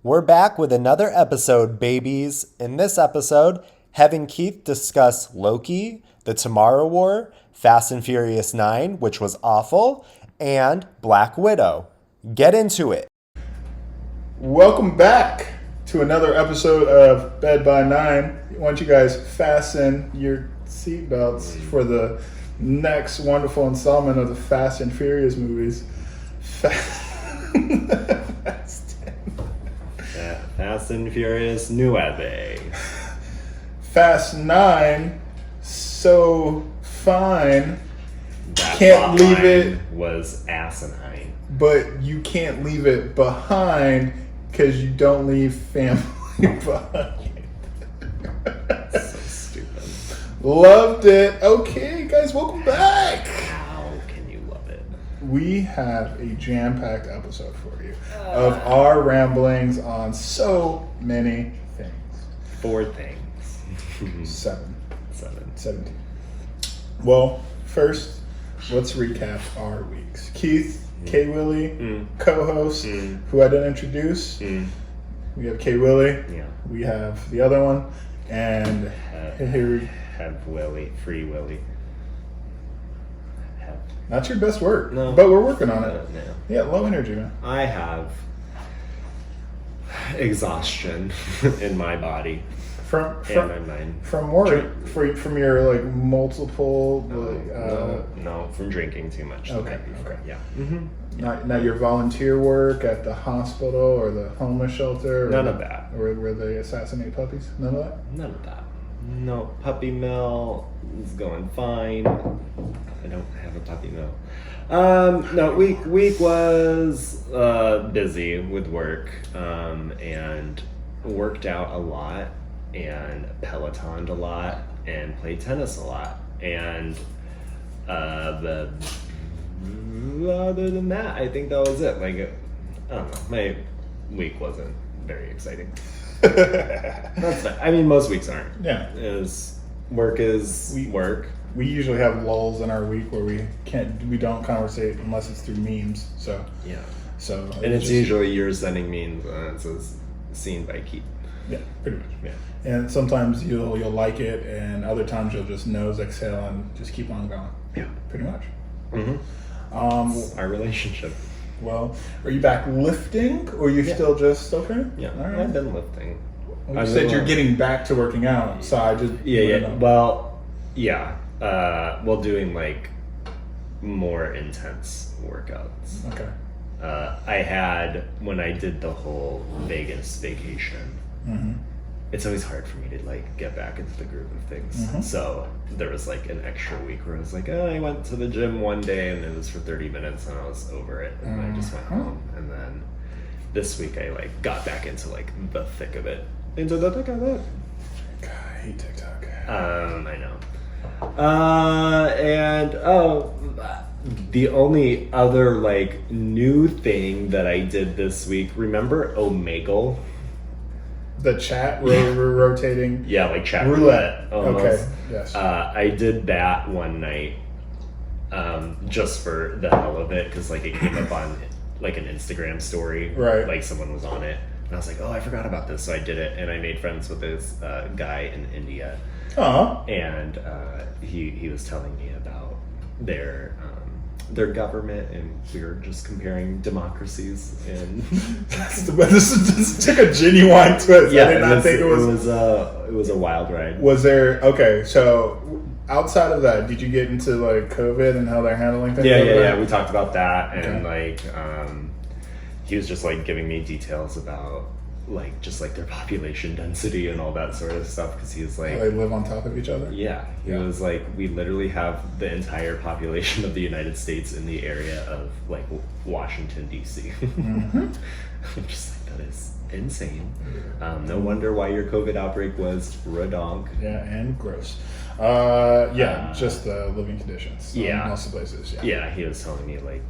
We're back with another episode, babies. In this episode, Heav and Keith discuss Loki, the Tomorrow War, Fast and Furious 9, which was awful, and Black Widow. Get into it. Welcome back to another episode of Bed by Nine. I want you guys fasten your seatbelts for the next wonderful installment of the Fast and Furious movies. Fast and Furious 9. Fast 9, so fine. That Can't leave line it, was asinine. but you can't leave it behind because you don't leave family behind. So stupid. Loved it. Okay, guys, welcome back. How can you love it? We have a jam-packed episode for you of our ramblings on so many things. 4 things. 17. Well, first, let's recap our weeks. Keith, K. Willie, co-host, who I didn't introduce. We have K. Willie. Yeah. We have the other one. And here Hev Willie. Free Willie. Hev. not your best work, No. but we're working on it. No. Yeah, low energy, man. I have exhaustion in my body From and my mind. from work, from your like multiple No, from drinking too much. the Okay, night before. okay. Yeah. not your volunteer work at the hospital or the homeless shelter. Or None of that. Or where they assassinate puppies. None of that. None of that. No, puppy mill is going fine. I don't have a puppy mill. No, week was busy with work, and worked out a lot, and Pelotoned a lot, and played tennis a lot, and other than that, I think that was it. Like, I don't know, my week wasn't very exciting. That's fine. I mean, most weeks aren't. Yeah. Work is work. We usually have lulls in our week where we don't conversate unless it's through memes. So Yeah. so And it's usually you're sending memes and it says seen by Keith. yeah, pretty much. Yeah. And sometimes you'll like it, and other times you'll just nose exhale and just keep on going. Yeah. Pretty much. Mm-hmm. Our relationship. Well, are you back lifting, or you Yeah. still just okay? Yeah. All right. I've been lifting. Well, you said you're getting back to working out, so I just Yeah. Well, yeah. Doing like more intense workouts. Okay. I had, when I did the whole Vegas vacation, it's always hard for me to like get back into the groove of things. So there was like an extra week where I was like, oh, I went to the gym one day and it was for 30 minutes and I was over it, and I just went home. And then this week I like got back into like the thick of it. Into the thick of it. God, I hate TikTok. I know. The only other like new thing that I did this week, remember Omegle? The chat rotating. Yeah, like chat roulette. almost. Okay. Yes. I did that one night, just for the hell of it, because like it came up on like an Instagram story. Right. Like someone was on it, and I was like, oh, I forgot about this, so I did it, and I made friends with this guy in India. And he was telling me about their government, and we were just comparing democracies. And this took a genuine twist. yeah, I did not think it was. It was a wild ride. Was there so outside of that, did you get into like COVID and how they're handling things? Yeah. We talked about that, and like he was just like giving me details about like just like their population density and all that sort of stuff, because he was like, How they live on top of each other. yeah, he was like, we literally have the entire population of the United States in the area of like Washington DC. I'm just like, that is insane. No wonder why your COVID outbreak was redonk. Yeah, and gross. Just the living conditions. Yeah. In most places. Yeah, he was telling me like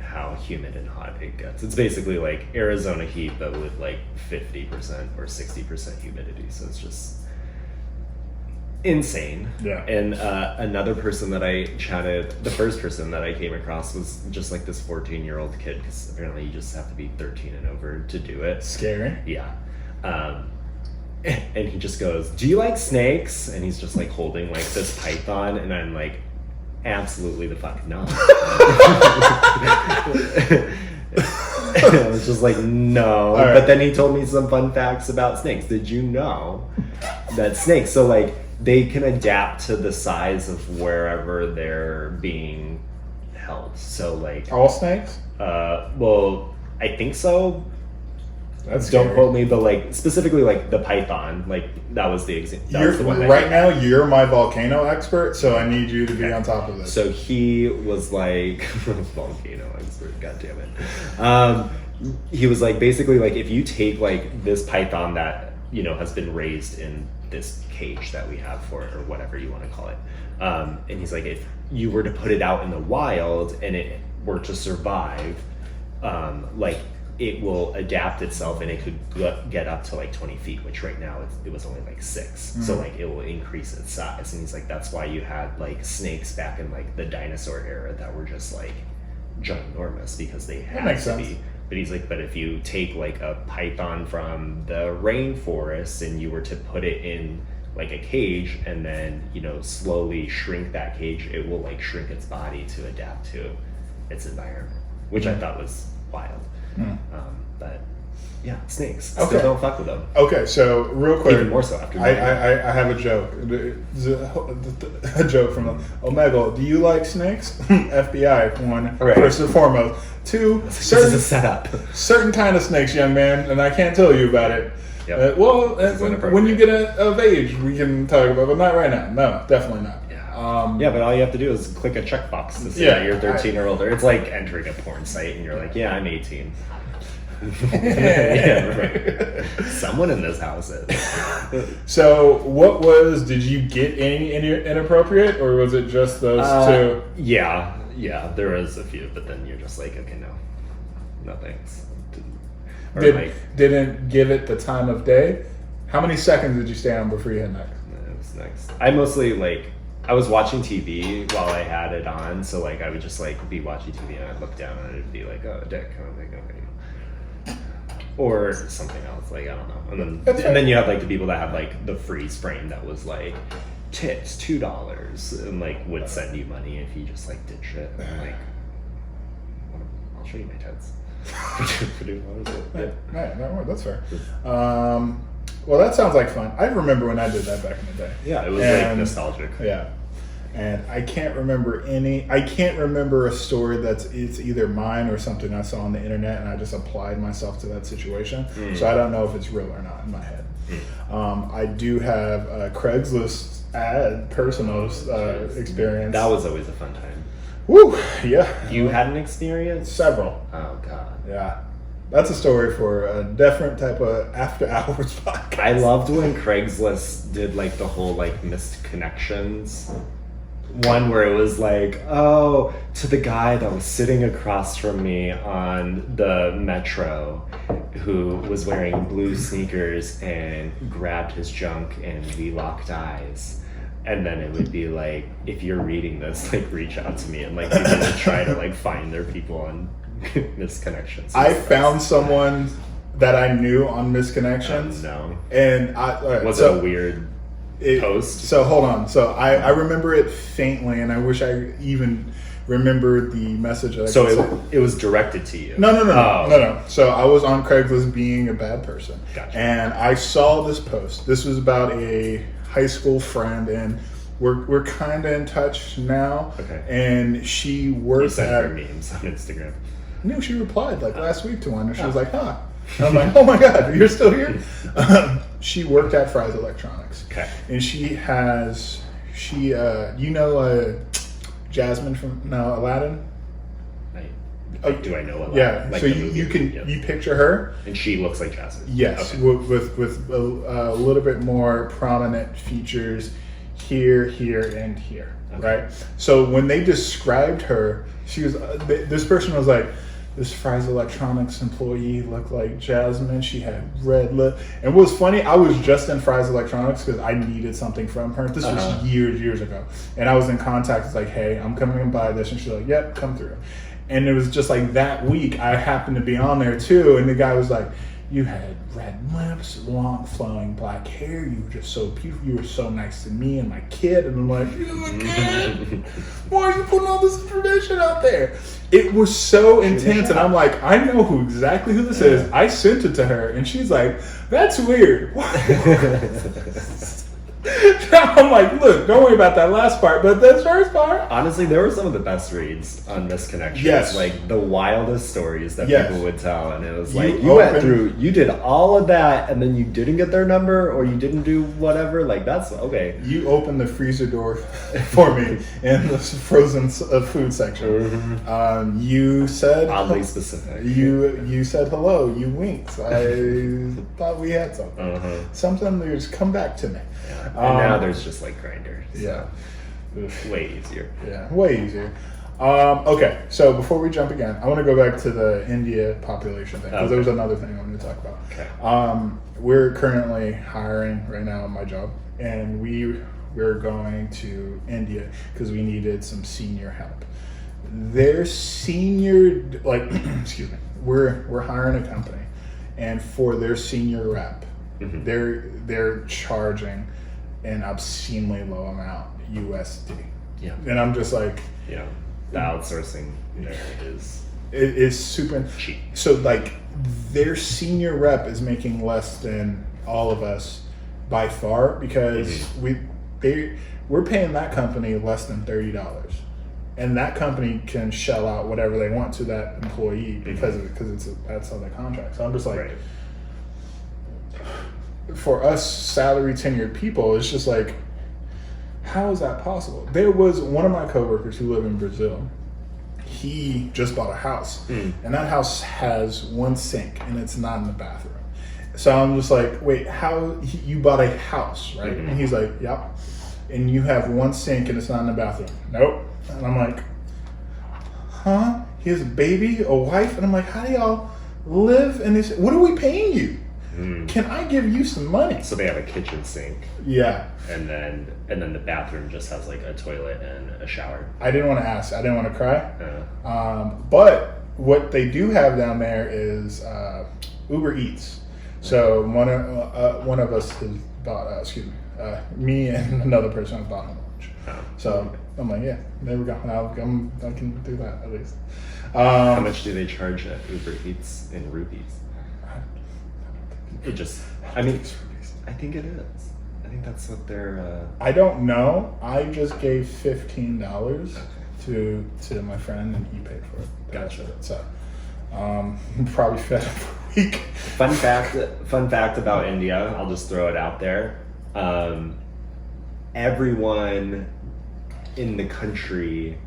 how humid and hot it gets. It's basically like Arizona heat, but with like 50% or 60% humidity. So it's just insane. Yeah. And another person that I chatted, the first person that I came across was just like this 14-year-old kid, because apparently you just have to be 13 and over to do it. Scary. Yeah. And he just goes, "Do you like snakes?" And he's just like holding like this python, and I'm like, absolutely the fuck no. I was just like, no. Right. But then he told me some fun facts about snakes. Did you know that snakes, so like they can adapt to the size of wherever they're being held? So like All snakes? well, I think so. That's Don't scary. quote me, but like specifically like the python, like that was the example. Right now, you're my volcano expert, so I need you to be on top of this. So he was like, volcano expert, god damn it. He was like, basically like if you take like this python that, you know, has been raised in this cage that we have for it, or whatever you want to call it. And he's like, if you were to put it out in the wild and it were to survive, like it will adapt itself and it could get up to like 20 feet, which right now it was only like 6. So like it will increase its size. And he's like, that's why you had like snakes back in like the dinosaur era that were just like ginormous, because they had makes to sense. be. But he's like, but if you take like a python from the rainforest and you were to put it in like a cage and then, you know, slowly shrink that cage, it will like shrink its body to adapt to its environment, which I thought was wild. But yeah, snakes. Still Okay. don't fuck with them. Okay, so real quick, Even more so after I have a joke. It's a joke from Omega. Do you like snakes? FBI, one, Right. first and foremost. Two, This is a setup. certain kind of snakes, young man, and I can't tell you about it. Yep. When you get of age, we can talk about it, but not right now. No, definitely not. Yeah, but all you have to do is click a checkbox to say that you're 13 or older. It's like entering a porn site and you're like, yeah, I'm 18. Yeah, right. Someone in this house is. So, did you get any inappropriate, or was it just those two? Yeah, there was a few, but then you're just like, okay, no thanks. Or Didn't give it the time of day? How many seconds did you stay on before you hit next? it was next. I mostly like, I was watching TV while I had it on, so like I would just like be watching TV and I'd look down and it'd be like, oh, dick, oh my god. Or something else, like I don't know. And then you have like the people that had like the freeze frame that was like tips $2 and like would send you money if you just like did shit. And I'm like, I'll show you my tits. For $2. Yeah. No, that's fair. Well, that sounds like fun. I remember when I did that back in the day. Yeah, it was like nostalgic. Yeah. And I can't remember a story it's either mine or something I saw on the internet and I just applied myself to that situation. So I don't know if it's real or not in my head. I do have a Craigslist ad personal experience. That was always a fun time. Woo! Yeah. You had an experience? Several. Oh god. Yeah. That's a story for a different type of after hours podcast. I loved when Craigslist did like the whole like missed connections one where it was like, oh, to the guy that was sitting across from me on the metro who was wearing blue sneakers and grabbed his junk and we locked eyes. And then it would be like, if you're reading this, like reach out to me and like people would try to like find their people on Misconnections. I found someone that I knew on Misconnections. No. And Was it a weird post? So hold on. So I remember it faintly, and I wish I even remembered the message. That it was directed to you. No. So I was on Craigslist being a bad person. Gotcha. And I saw this post. This was about a high school friend, and we're kind of in touch now. Okay. And she You worked sent at... her memes on Instagram. No, she replied like last week to one, and she was like, "Huh." And I'm like, "Oh my god, you're still here?" She worked at Fry's Electronics. Okay. And Jasmine from Aladdin. Do I know Aladdin? Yeah. Like so the movie? you picture her. And she looks like Jasmine. Yes, Okay. with a little bit more prominent features here, and here. Okay. Right. So when they described her, she was this person was like, this Fry's Electronics employee looked like Jasmine. She had red lip. And what was funny, I was just in Fry's Electronics because I needed something from her. This was years ago. And I was in contact. It's like, hey, I'm coming and buy this. And she's like, yep, come through. And it was just like that week, I happened to be on there too. And the guy was like, you had red lips, long flowing black hair. You were just so beautiful. You were so nice to me and my kid. And I'm like, you're my kid. Why are you putting all this information out there? It was so intense. And I'm like, I know exactly who this is. I sent it to her. And she's like, that's weird. I'm like, look, don't worry about that last part, but this first part. Honestly, there were some of the best reads on Misconnections. Yes. Like the wildest stories that Yes. people would tell. And it was You like, you opened- went through, you did all of that, and then you didn't get their number, or you didn't do whatever. Like, that's okay. You opened the freezer door for me in the frozen food section. You said Oddly specific. You said hello. You winked. I thought we had something. Something that just come back to me. Yeah. And now there's just like Grindr. Yeah. Way easier. Yeah, way easier. Okay, so before we jump again, I want to go back to the India population thing because there was another thing I wanted to talk about. Okay. We're currently hiring right now at my job, and we're going to India because we needed some senior help. Their senior, like, excuse me, we're hiring a company, and for their senior rep, they're charging an obscenely low amount USD. Yeah. And I'm just like, Yeah. The outsourcing there is it is super cheap. So like their senior rep is making less than all of us by far because we're paying that company less than $30. And that company can shell out whatever they want to that employee because that's how they contract. So I'm just like, Right. for us salary tenured people, it's just like, how is that possible? There was one of my coworkers who lived in Brazil. He just bought a house, and that house has one sink, and it's not in the bathroom. So I'm just like, wait, how you bought a house, right? And he's like, yep. And you have one sink, and it's not in the bathroom. Nope. And I'm like, huh? He has a baby, a wife, and I'm like, how do y'all live in this? What are we paying you? Can I give you some money? So they have a kitchen sink. Yeah. And then the bathroom just has like a toilet and a shower. I didn't want to ask. I didn't want to cry. But what they do have down there is Uber Eats. So one of us has bought. Me and another person have bought him lunch. So I'm like, yeah, there we go. I can do that at least. How much do they charge at Uber Eats in rupees? It just, I mean, I think it is. I think that's what they're. I don't know. I just gave $15 to my friend, and he paid for it. Gotcha. So, probably fed him for a week. Fun fact about India. I'll just throw it out there. Everyone in the country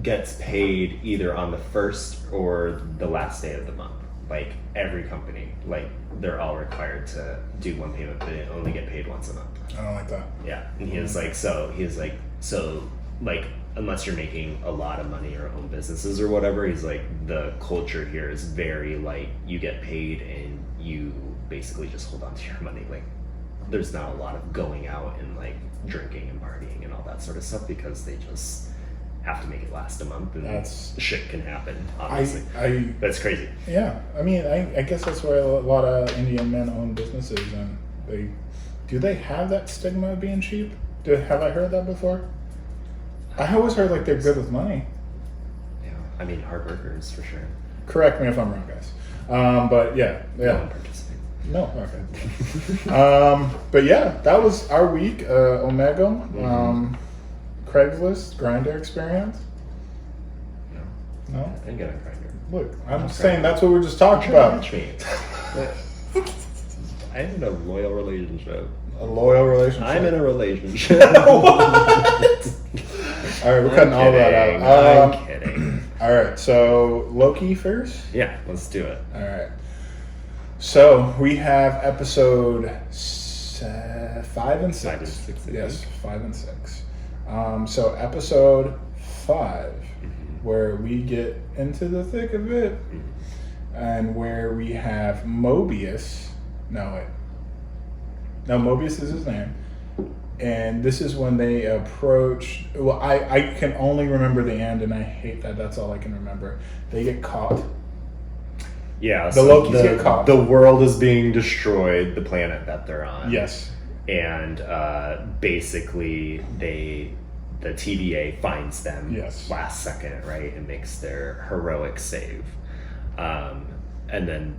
gets paid either on the first or the last day of the month. Like every company, like they're all required to do one payment, but they only get paid once a month. I don't like that. Yeah, and he was like, so unless you're making a lot of money or own businesses or whatever, he's like, the culture here is very like you get paid and you basically just hold on to your money. Like there's not a lot of going out and like drinking and partying and all that sort of stuff because they just have to make it last a month, and shit can happen, obviously. That's crazy. Yeah, I mean, I guess that's why a lot of Indian men own businesses, and they have that stigma of being cheap? Have I heard that before? I always heard like they're good with money. Yeah, I mean, hard workers for sure. Correct me if I'm wrong, guys. But yeah. No one participates. No, okay. But yeah, that was our week. Omega. Craigslist, Grindr experience? No? I didn't get a Grindr. Look, I'm saying that's what we're just talking about. I'm in a loyal relationship. A loyal relationship? I'm in a relationship. What? Alright, we're cutting all that out. I'm kidding. Alright, so Loki first? Yeah, let's do it. Alright. So we have episode 5 and 6. 5 and 6. Yes, 5 and 6. So episode 5 where we get into the thick of it, and where we have Mobius. Mobius is his name. And this is when they approach. Well, I can only remember the end, and I hate that. That's all I can remember. They get caught. Yeah, the Lokis get caught. The world is being destroyed, the planet that they're on. Yes. And basically, the TVA finds them last second, right, and makes their heroic save. And then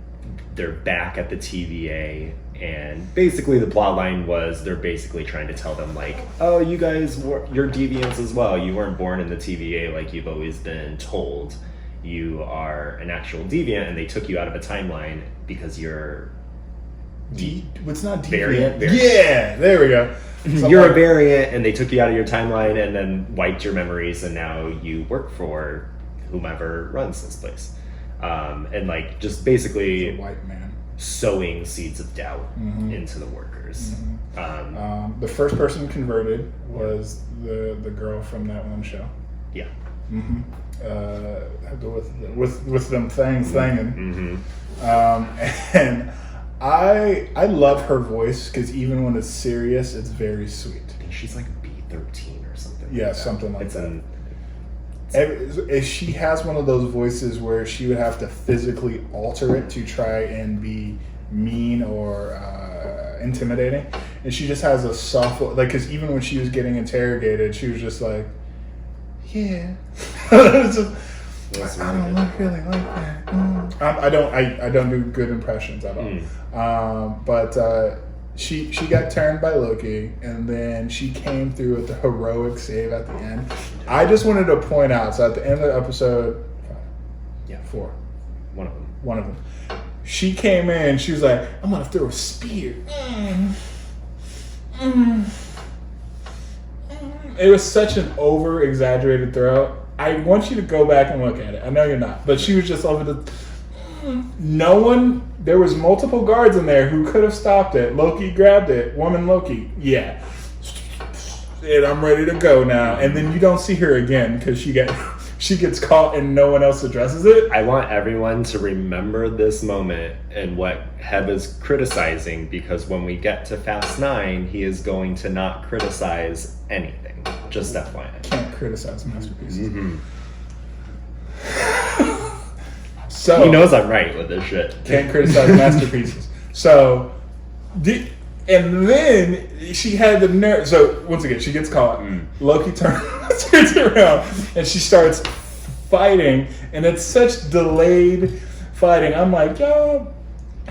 they're back at the TVA, and basically the plot line was they're basically trying to tell them, like, oh, you guys, you're deviants as well. You weren't born in the TVA like you've always been told. You are an actual deviant, and they took you out of a timeline because you're... What's not deviant? Variant. Yeah, there we go. You're a variant, and they took you out of your timeline and then wiped your memories, and now you work for whomever runs this place. And like just basically a white man sowing seeds of doubt into the workers. The first person converted was the girl from that one show. Yeah. With them thanging. And I love her voice because even when it's serious, it's very sweet. I think she's like B13 or something. Yeah, like something like that. She has one of those voices where she would have to physically alter it to try and be mean or intimidating, and she just has a soft, like, because even when she was getting interrogated, she was just like, yeah. I don't really like that. I don't do good impressions at all. But she got turned by Loki, and then she came through with the heroic save at the end. I just wanted to point out, so at the end of the episode, 4, one of them, she came in. She was like, "I'm gonna throw a spear." It was such an over exaggerated throw. I want you to go back and look at it. I know you're not, but she was just over the. No one. There was multiple guards in there who could have stopped it. Loki grabbed it. Woman Loki, yeah. And I'm ready to go now. And then you don't see her again because she gets caught and no one else addresses it. I want everyone to remember this moment and what Hev is criticizing, because when we get to Fast 9, he is going to not criticize anything. Just FYI. Can't criticize masterpieces. So he knows I'm right with this shit. Can't criticize masterpieces. So, and then she had the nerve. So once again, she gets caught. Loki turns around and she starts fighting, and it's such delayed fighting. I'm like, y'all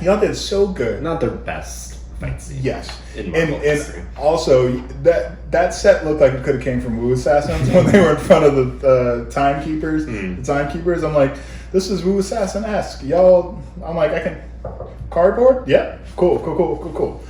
did so good. Not their best fight scene. Yes, in Marvel history. And also that set looked like it could have came from Wu Assassins when they were in front of the timekeepers. The timekeepers. I'm like, this is Wu Assassin-esque. Y'all, I'm like, I can cardboard? Yeah, cool.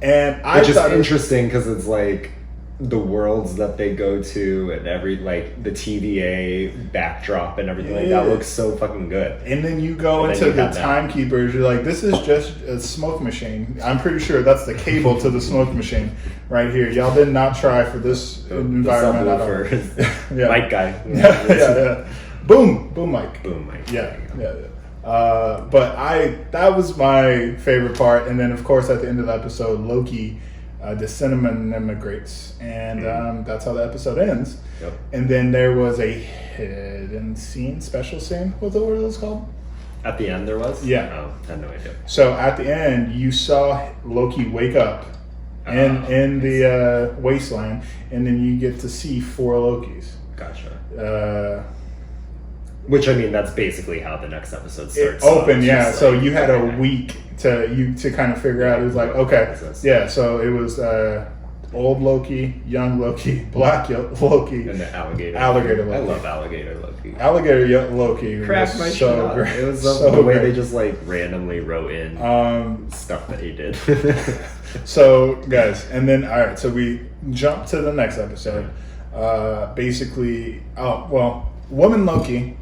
And I Which is thought interesting because it's like the worlds that they go to and every, like, the TVA backdrop and everything like that looks so fucking good. And then you go into the timekeepers, you're like, this is just a smoke machine. I'm pretty sure that's the cable to the smoke machine right here. Y'all did not try for this environment at all. Mic guy. Yeah. Boom mic. Boom mic. Yeah. But that was my favorite part. And then, of course, at the end of the episode, Loki disintegrates, and that's how the episode ends. Yep. And then there was a hidden scene, special scene. What was those called? At the end there was? Yeah. Oh, I had no idea. So at the end, you saw Loki wake up in the wasteland, and then you get to see 4 Lokis. Gotcha. Which, I mean, that's basically how the next episode starts. Open, yeah. So you had a week to kind of figure out. It was like, okay, yeah. So it was old Loki, young Loki, black Loki, and the alligator Loki. I love alligator Loki. Alligator Loki cracked my so shit great. It was so the way great. they just like randomly wrote in stuff that he did. So guys, and then all right, so we jump to the next episode. Basically, woman Loki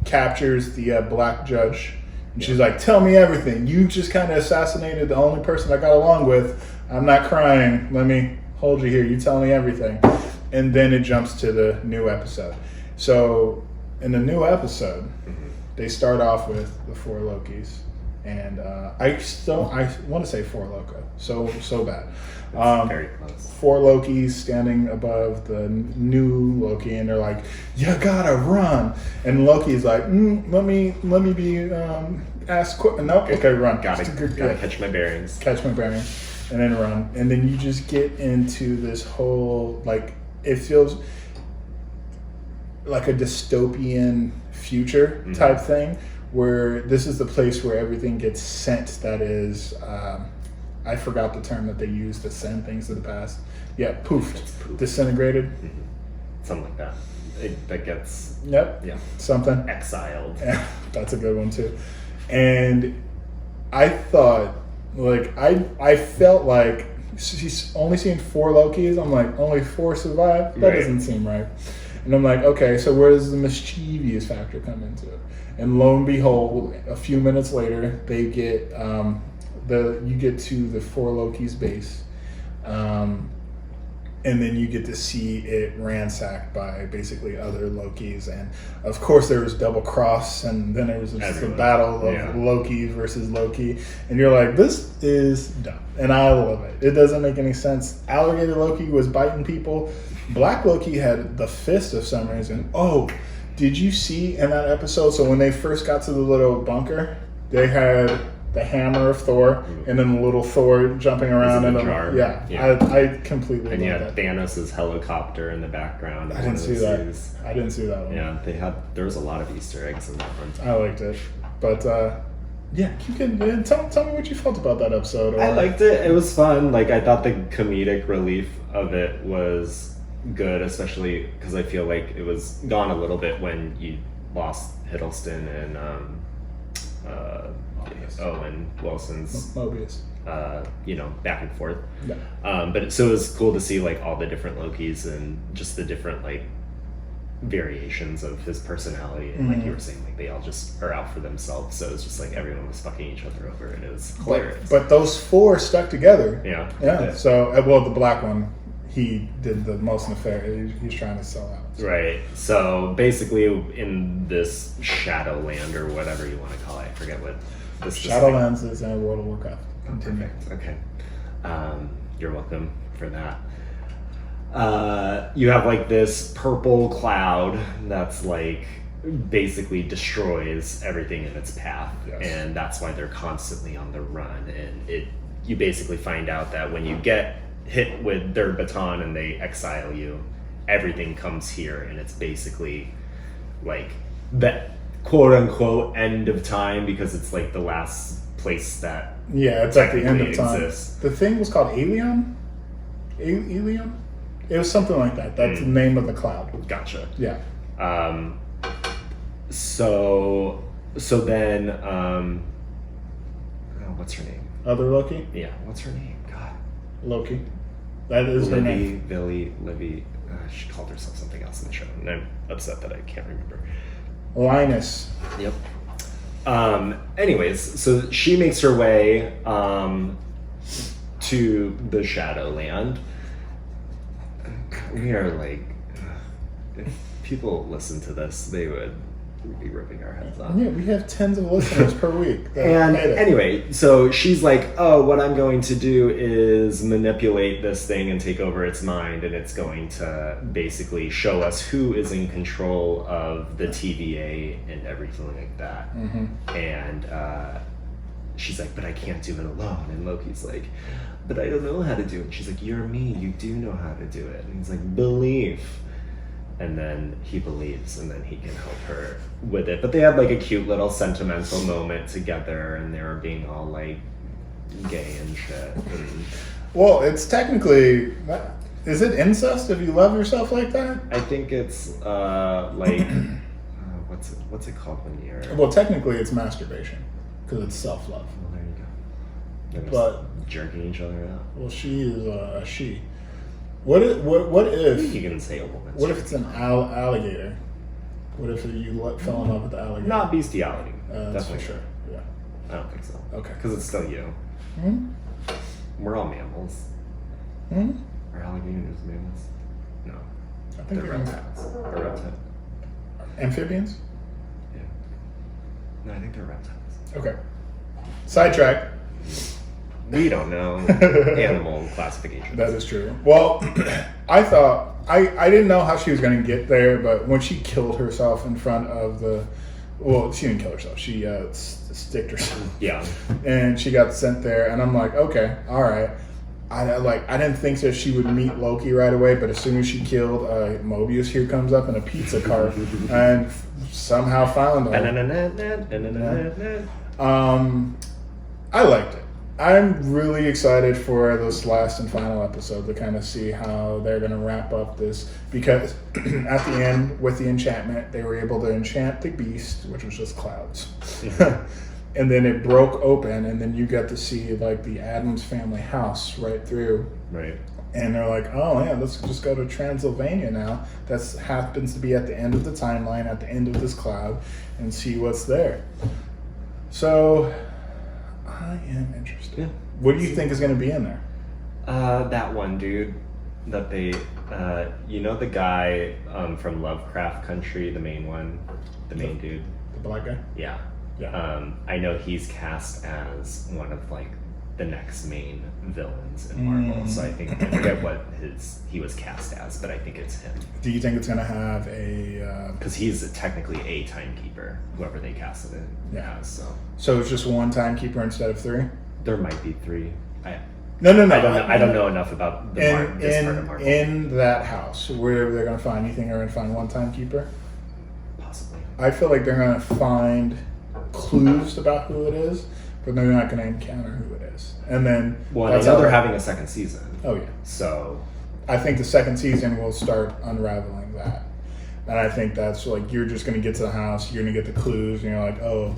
captures the black judge, and she's like, tell me everything. You just kind of assassinated the only person I got along with. I'm not crying. Let me hold you here. You tell me everything. And then it jumps to the new episode. So in the new episode, they start off with the 4 Lokis, and I want to say 4 Loco, so bad. Very close. 4 Lokis standing above the new Loki, and they're like, "You gotta run!" And Loki's like, "Let me be asked quick. No, okay, run. Gotta catch my bearings. Catch my bearings, and then run." And then you just get into this whole it feels like a dystopian future type thing, where this is the place where everything gets sent. That is, I forgot the term that they use to send things to the past. Yeah, poofed, disintegrated. Something like that. That gets something exiled. Yeah, that's a good one too. And I thought, I felt like she's only seen 4 Lokis. I'm like, only 4 survived? That doesn't seem right. And I'm like, okay, so where does the mischievous factor come into it? And lo and behold, a few minutes later, they get you get to the 4 Lokis base, and then you get to see it ransacked by basically other Lokis. And of course, there was double cross, and then there was just a battle of Loki versus Loki. And you're like, this is dumb, and I love it. It doesn't make any sense. Alligator Loki was biting people. Black Loki had the fist of some reason. Oh, did you see in that episode? So when they first got to the little bunker, they had the hammer of Thor, and then the little Thor jumping around in the jar. Yeah. I completely. And love that. Thanos' helicopter in the background. I didn't see that. I didn't see that one. Yeah, there was a lot of Easter eggs in that one. I liked it, but yeah, you can tell me what you felt about that episode. I liked it. It was fun. I thought the comedic relief of it was good, especially because I feel like it was gone a little bit when you lost Hiddleston and Owen Wilson's Mobius. Back and forth. Yeah. But so it was cool to see all the different Lokis and just the different variations of his personality, and like you were saying, they all just are out for themselves. So it's just everyone was fucking each other over, and it was hilarious. But those 4 stuck together. Yeah. So the black one, he did the most nefarious. He's trying to sell out. So. Right. So basically, in this Shadowland or whatever you want to call it, I forget what this Shadowlands is in World of Warcraft. Continue. Perfect. Okay. You're welcome for that. You have this purple cloud that's basically destroys everything in its path, and that's why they're constantly on the run. And you basically find out that when you get hit with their baton and they exile you, everything comes here, and it's basically that quote unquote end of time, because it's the last place that it's at the end of time. Exists. The thing was called Alien. Alien. It was something like that. That's the name of the cloud. Gotcha. Yeah. So then what's her name? Other Loki? Yeah, what's her name? God. Loki. That is her name. Livy. She called herself something else in the show, and I'm upset that I can't remember. Linus. Yep. Anyways, so she makes her way to the Shadowland. We are if people listen to this, they would be ripping our heads off. Yeah, we have tens of listeners per week. And anyway, so she's oh, what I'm going to do is manipulate this thing and take over its mind, and it's going to basically show us who is in control of the TVA and everything like that. And she's but I can't do it alone. And Loki's but I don't know how to do it. She's you're me, you do know how to do it. And he's believe. And then he believes, and then he can help her with it. But they had a cute little sentimental moment together, and they were being all gay and shit. And well, it's technically, is it incest if you love yourself like that? I think it's what's it called when you're? Well, technically it's masturbation, because it's self-love. Well, there you go. But jerking each other out. Well, she is a she. What if you can say a woman? What if it's an alligator? What if you fell in love with the alligator? Not bestiality. That's for sure. Yeah. I don't think so. Okay. Because it's still you. We're all mammals. Are alligators mammals? No. I think they're reptiles. They're reptiles. Amphibians? Yeah. No, I think they're reptiles. Okay. Sidetrack. We don't know animal classification. That is true. Well, I thought I didn't know how she was going to get there, but when she killed herself in front of she didn't kill herself. She sticked herself. Yeah. And she got sent there, and I'm like, okay, all right. I didn't think that she would meet Loki right away, but as soon as she killed Mobius, here comes up in a pizza cart and somehow found her. I liked it. I'm really excited for this last and final episode to kind of see how they're going to wrap up this, because at the end with the enchantment, they were able to enchant the beast, which was just clouds. And then it broke open, and then you got to see like the Addams family house right through. Right. And they're like, oh yeah, let's just go to Transylvania now. That happens to be at the end of the timeline, at the end of this cloud, and see what's there. So I am interested. Yeah. What do you think is going to be in there? That one dude that they, the guy from Lovecraft Country, the main one, the main dude. The black guy? Yeah. Yeah. I know he's cast as one of like the next main villains in Marvel. So I think I forget what he was cast as, but I think it's him. Do you think it's going to have a? Because he's technically a timekeeper, whoever they casted it. Yeah. As, so it's just one timekeeper instead of 3. There might be 3. No. I don't know enough about this part of Marvel. In that house, where they're going to find, you think they're going to find one timekeeper? Possibly. I feel like they're going to find clues about who it is, but they're not going to encounter who it is. And then, well, I know they're having a second season. Oh yeah. So I think the second season will start unraveling that. And I think that's like, you're just going to get to the house, you're going to get the clues, and you're like, oh,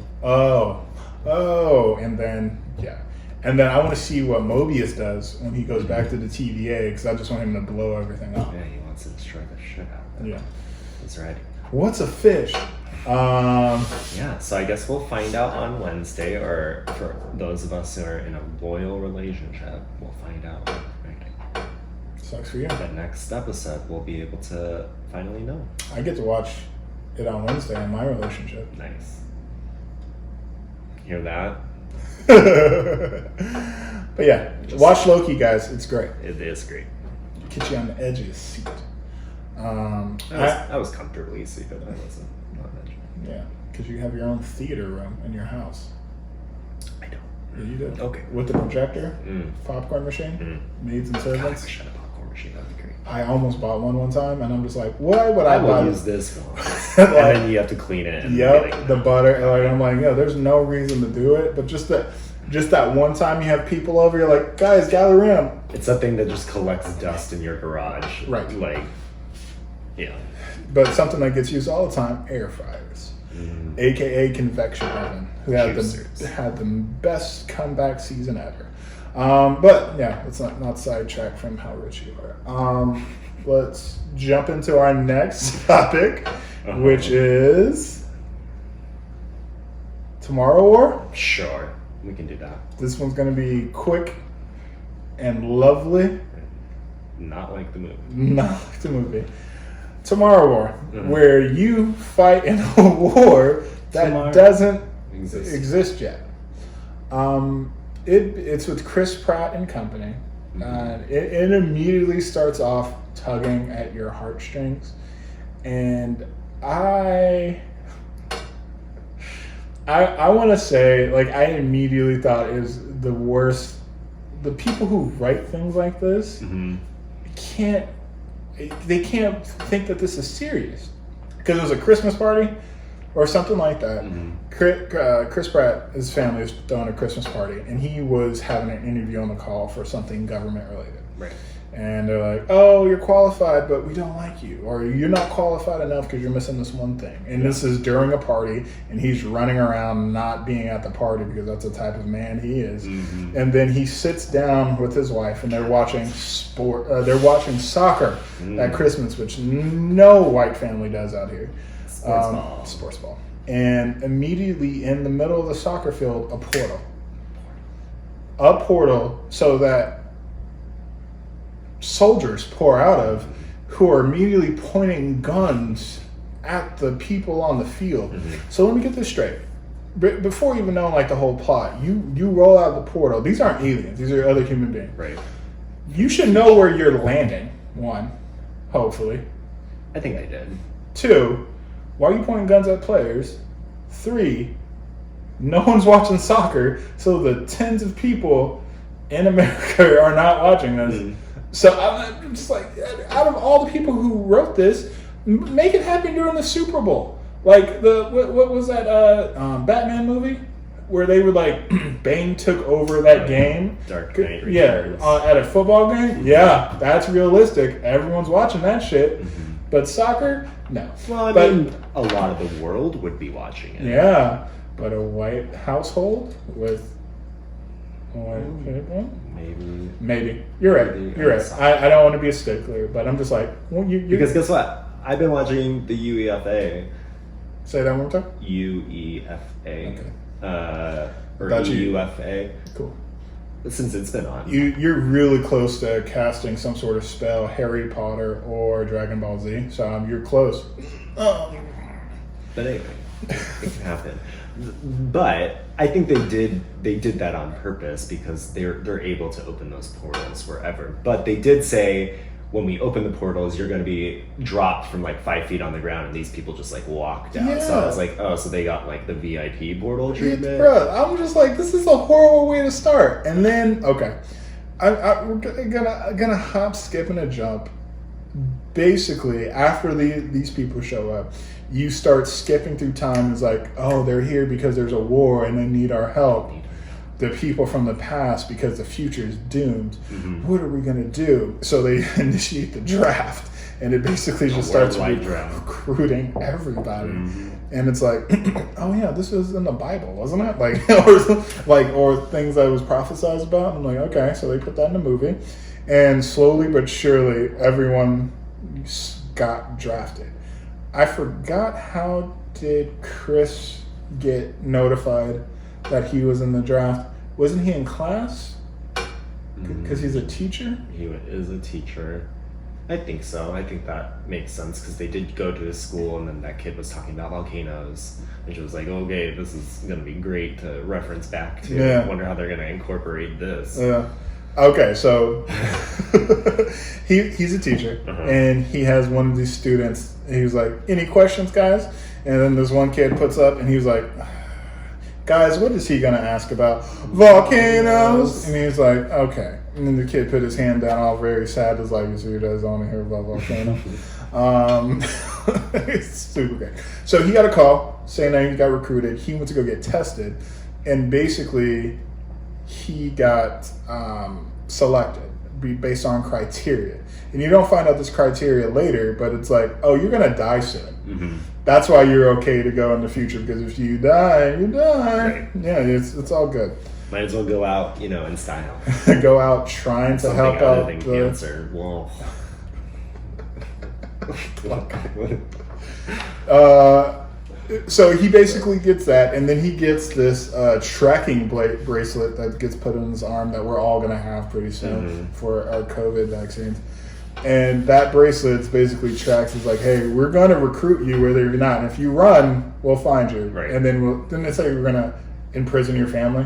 and then, yeah. And then I want to see what Mobius does when he goes back to the TVA, because I just want him to blow everything up. Yeah, he wants to destroy the shit out of it. Yeah. That's right. What's a fish? Yeah, so I guess we'll find out on Wednesday, or for those of us who are in a loyal relationship, we'll find out. Right? Sucks for you. The next episode, we'll be able to finally know. I get to watch it on Wednesday in my relationship. Nice. Hear that? But yeah, watch Loki, guys. It's great. It is great. Get you on the edge of your seat. I was comfortably seated. I wasn't on edge. Yeah, because you have your own theater room in your house. I don't. Yeah, you do. Okay. With the projector, popcorn machine, maids and God, servants. I wish I had a popcorn machine. That'd be great. I almost bought one time, and I'm just like, why would I buy will use this one? Like, and then you have to clean it. And yep, the butter. And I'm like, there's no reason to do it, but just that one time you have people over, you're like, guys, gather around. It's that thing that just collects dust in your garage. Right. Like, yeah. But something that gets used all the time, air fryers. AKA convection oven, who had the best comeback season ever. But yeah, let's not sidetrack from how rich you are. Let's jump into our next topic, which is Tomorrow War. Sure, we can do that. This one's going to be quick and lovely. Not like the movie. Not like the movie. Tomorrow War, where you fight in a war that doesn't exist yet. It's with Chris Pratt and company. It immediately starts off tugging at your heartstrings, and I want to say, like, I immediately thought it was the worst. The people who write things like this can't think that this is serious, because it was a Christmas party or something like that. Chris Pratt, his family was throwing a Christmas party, and he was having an interview on the call for something government related. Right. And they're like, "Oh, you're qualified, but we don't like you," or "You're not qualified enough because you're missing this one thing." And this is during a party, and he's running around not being at the party because that's the type of man he is. And then he sits down with his wife, and they're watching sport. They're watching soccer at Christmas, which no white family does out here. Sports ball. And immediately in the middle of the soccer field, a portal, so that soldiers pour out of, who are immediately pointing guns at the people on the field. Mm-hmm. So let me get this straight. Before even knowing like the whole plot, you roll out the portal. These aren't aliens. These are other human beings. Right. You should know where you're landing. One, hopefully. I think I did. 2, why are you pointing guns at players? 3, no one's watching soccer, so the tens of people in America are not watching this. Mm-hmm. So I'm just like, out of all the people who wrote this, make it happen during the Super Bowl. Like what was that Batman movie where they were like Bane took over that game? Dark Knight Returns. Returns. At a football game. Yeah, that's realistic. Everyone's watching that shit. Mm-hmm. But soccer, no. Well, I But- mean, a lot of the world would be watching it. Yeah, but a white household with white people? Maybe. You're right. Maybe. You're right. I don't want to be a stickler, but I'm just like, well, you Because guess what? I've been watching the UEFA. say that one more time. UEFA. Okay. Or Thought you- UFA. Cool. Since it's been on. You're really close to casting some sort of spell, Harry Potter or Dragon Ball Z. So you're close. But anyway, it can happen. But I think they did that on purpose because they're able to open those portals wherever. But they did say when we open the portals, you're going to be dropped from like 5 feet on the ground, and these people just like walk down. Yeah. So I was like, oh, so they got like the VIP portal treatment. Bro, I'm just like, this is a horrible way to start. And then, okay, we're gonna hop, skip, and a jump. Basically, after these people show up, you start skipping through time. It's like, oh, they're here because there's a war and they need our help. The people from the past because the future is doomed. Mm-hmm. What are we gonna do? So they initiate the draft, and it basically just starts worldwide draft. recruiting everybody. Mm-hmm. And it's like, oh yeah, this was in the Bible, wasn't it? Or things that was prophesized about. I'm like, okay, so they put that in the movie, and slowly but surely, everyone got drafted. I forgot, how did Chris get notified that he was in the draft? Wasn't he in class? Because he's a teacher? He is a teacher. I think so. I think that makes sense because they did go to his school, and then that kid was talking about volcanoes, and she was like, "Okay, this is gonna be great to reference back to. Yeah. I wonder how they're gonna incorporate this." Yeah. Okay, so he's a teacher, and he has one of these students. He was like, "Any questions, guys?" And then this one kid puts up, and he was like, "Guys, what is he gonna ask about? Volcanoes?" And he was like, "Okay." And then the kid put his hand down, all very sad. Was like, "So you guys want to hear about volcanoes?" It's super great. So he got a call saying that he got recruited. He went to go get tested, and basically he got selected based on criteria. And you don't find out this criteria later, but it's like, oh, you're gonna die soon. Mm-hmm. That's why you're okay to go in the future, because if you die, you die. Right. Yeah, it's all good. Might as well go out, in style. Go out trying to Something help other out than the cancer. Whoa. So he basically gets that, and then he gets this tracking bracelet that gets put in his arm that we're all going to have pretty soon for our COVID vaccines. And that bracelet basically tracks. It's like, hey, we're going to recruit you whether you're not. And if you run, we'll find you. Right. And then they say we're going to imprison your family.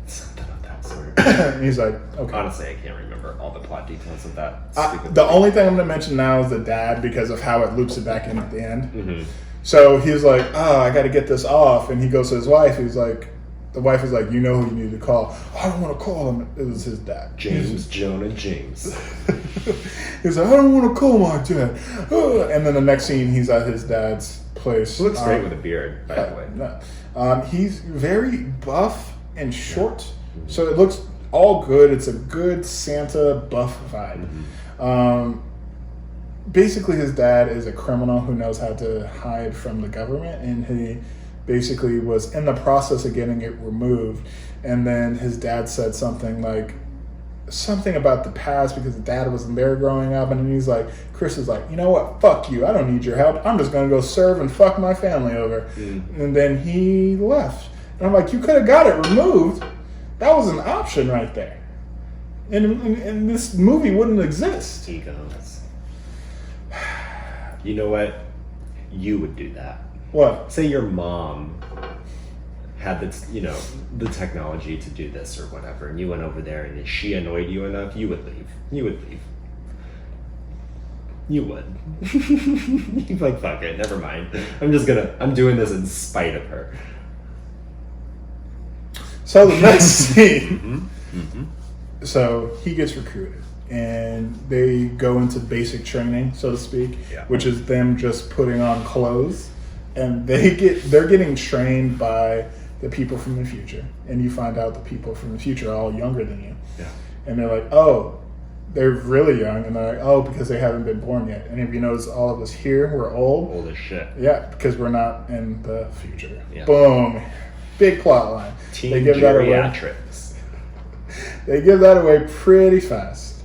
Something of that sort. And he's like, okay. Honestly, I can't remember all the plot details of that. The only thing I'm going to mention now is the dad, because of how it loops it back in at the end. Mm-hmm. So he's like, oh, I got to get this off. And he goes to his wife. He's like, the wife is like, you know who you need to call. I don't want to call him. It was his dad. James, Jonah, James. He's like, I don't want to call my dad. And then the next scene, he's at his dad's place. He looks great with a beard, by the way. No. He's very buff and short. So it looks all good. It's a good Santa buff vibe. Mm-hmm. Basically, his dad is a criminal who knows how to hide from the government, and he basically was in the process of getting it removed. And then his dad said something about the past, because the dad wasn't there growing up. And then he's like, Chris is like, you know what? Fuck you. I don't need your help. I'm just going to go serve and fuck my family over. And then he left. And I'm like, you could have got it removed. That was an option right there. And this movie wouldn't exist. He goes. You know what? you would do that. What? Say your mom had the technology to do this or whatever, and you went over there and she annoyed you enough, you would leave. You would. You'd be like, fuck it, never mind. I'm doing this in spite of her. So the next scene, so he gets recruited and they go into basic training, so to speak, which is them just putting on clothes, and they're getting trained by the people from the future, and you find out the people from the future are all younger than you. Yeah. And they're like, oh, they're really young, and they're like, oh, because they haven't been born yet. And if you notice, all of us here, we're old. Old as shit. Yeah, because we're not in the future. Yeah. Boom. Big plot line. Teen geriatrics. They give that away pretty fast.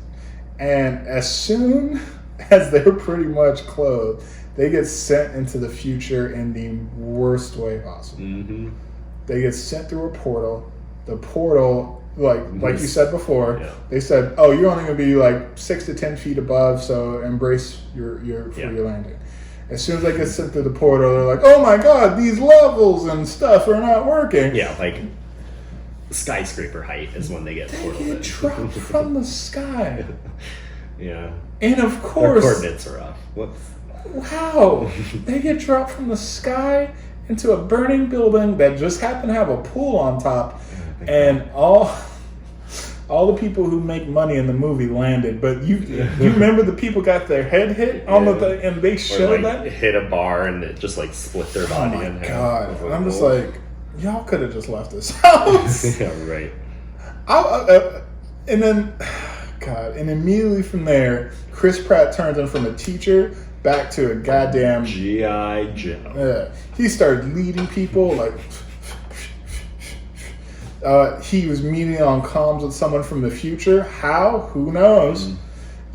And as soon as they're pretty much clothed, they get sent into the future in the worst way possible. Mm-hmm. They get sent through a portal. The portal, like you said before, they said, oh, you're only going to be like 6 to 10 feet above, so embrace your landing. As soon as they get sent through the portal, they're like, oh my god, these levels and stuff are not working. Yeah, like skyscraper height is when they get portaled. They get dropped from the sky. Yeah. And of course... Their coordinates are off. Whoops. Wow. They get dropped from the sky into a burning building that just happened to have a pool on top, and all the people who make money in the movie landed. But you remember the people got their head hit on and they showed that? Hit a bar and it just like split their body in half. God. I'm just like, y'all could have just left this house. Yeah, right. And then, God, and immediately from there, Chris Pratt turns in from a teacher back to a goddamn G.I. Joe. Yeah, he started leading people like. He was meeting on comms with someone from the future. How? Who knows?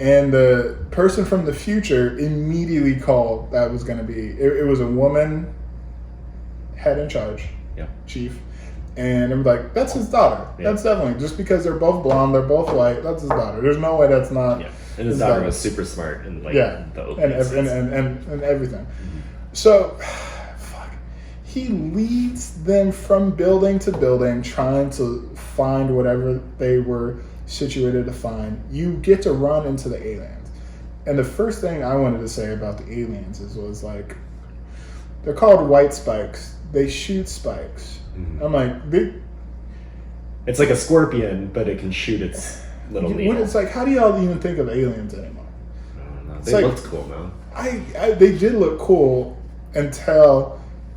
And the person from the future immediately called that was going to be. It was a woman, head in charge, chief, and I'm like, that's his daughter. Yeah. That's definitely just because they're both blonde, they're both white. That's his daughter. There's no way that's not. Yeah. And his daughter was super smart and like the and everything. Mm-hmm. So. He leads them from building to building, trying to find whatever they were situated to find. You get to run into the aliens. And the first thing I wanted to say about the aliens was like, they're called white spikes. They shoot spikes. Mm-hmm. I'm like, it's like a scorpion, but it can shoot its little needle. It's like, how do y'all even think of aliens anymore? I don't know. They looked cool, though. They did look cool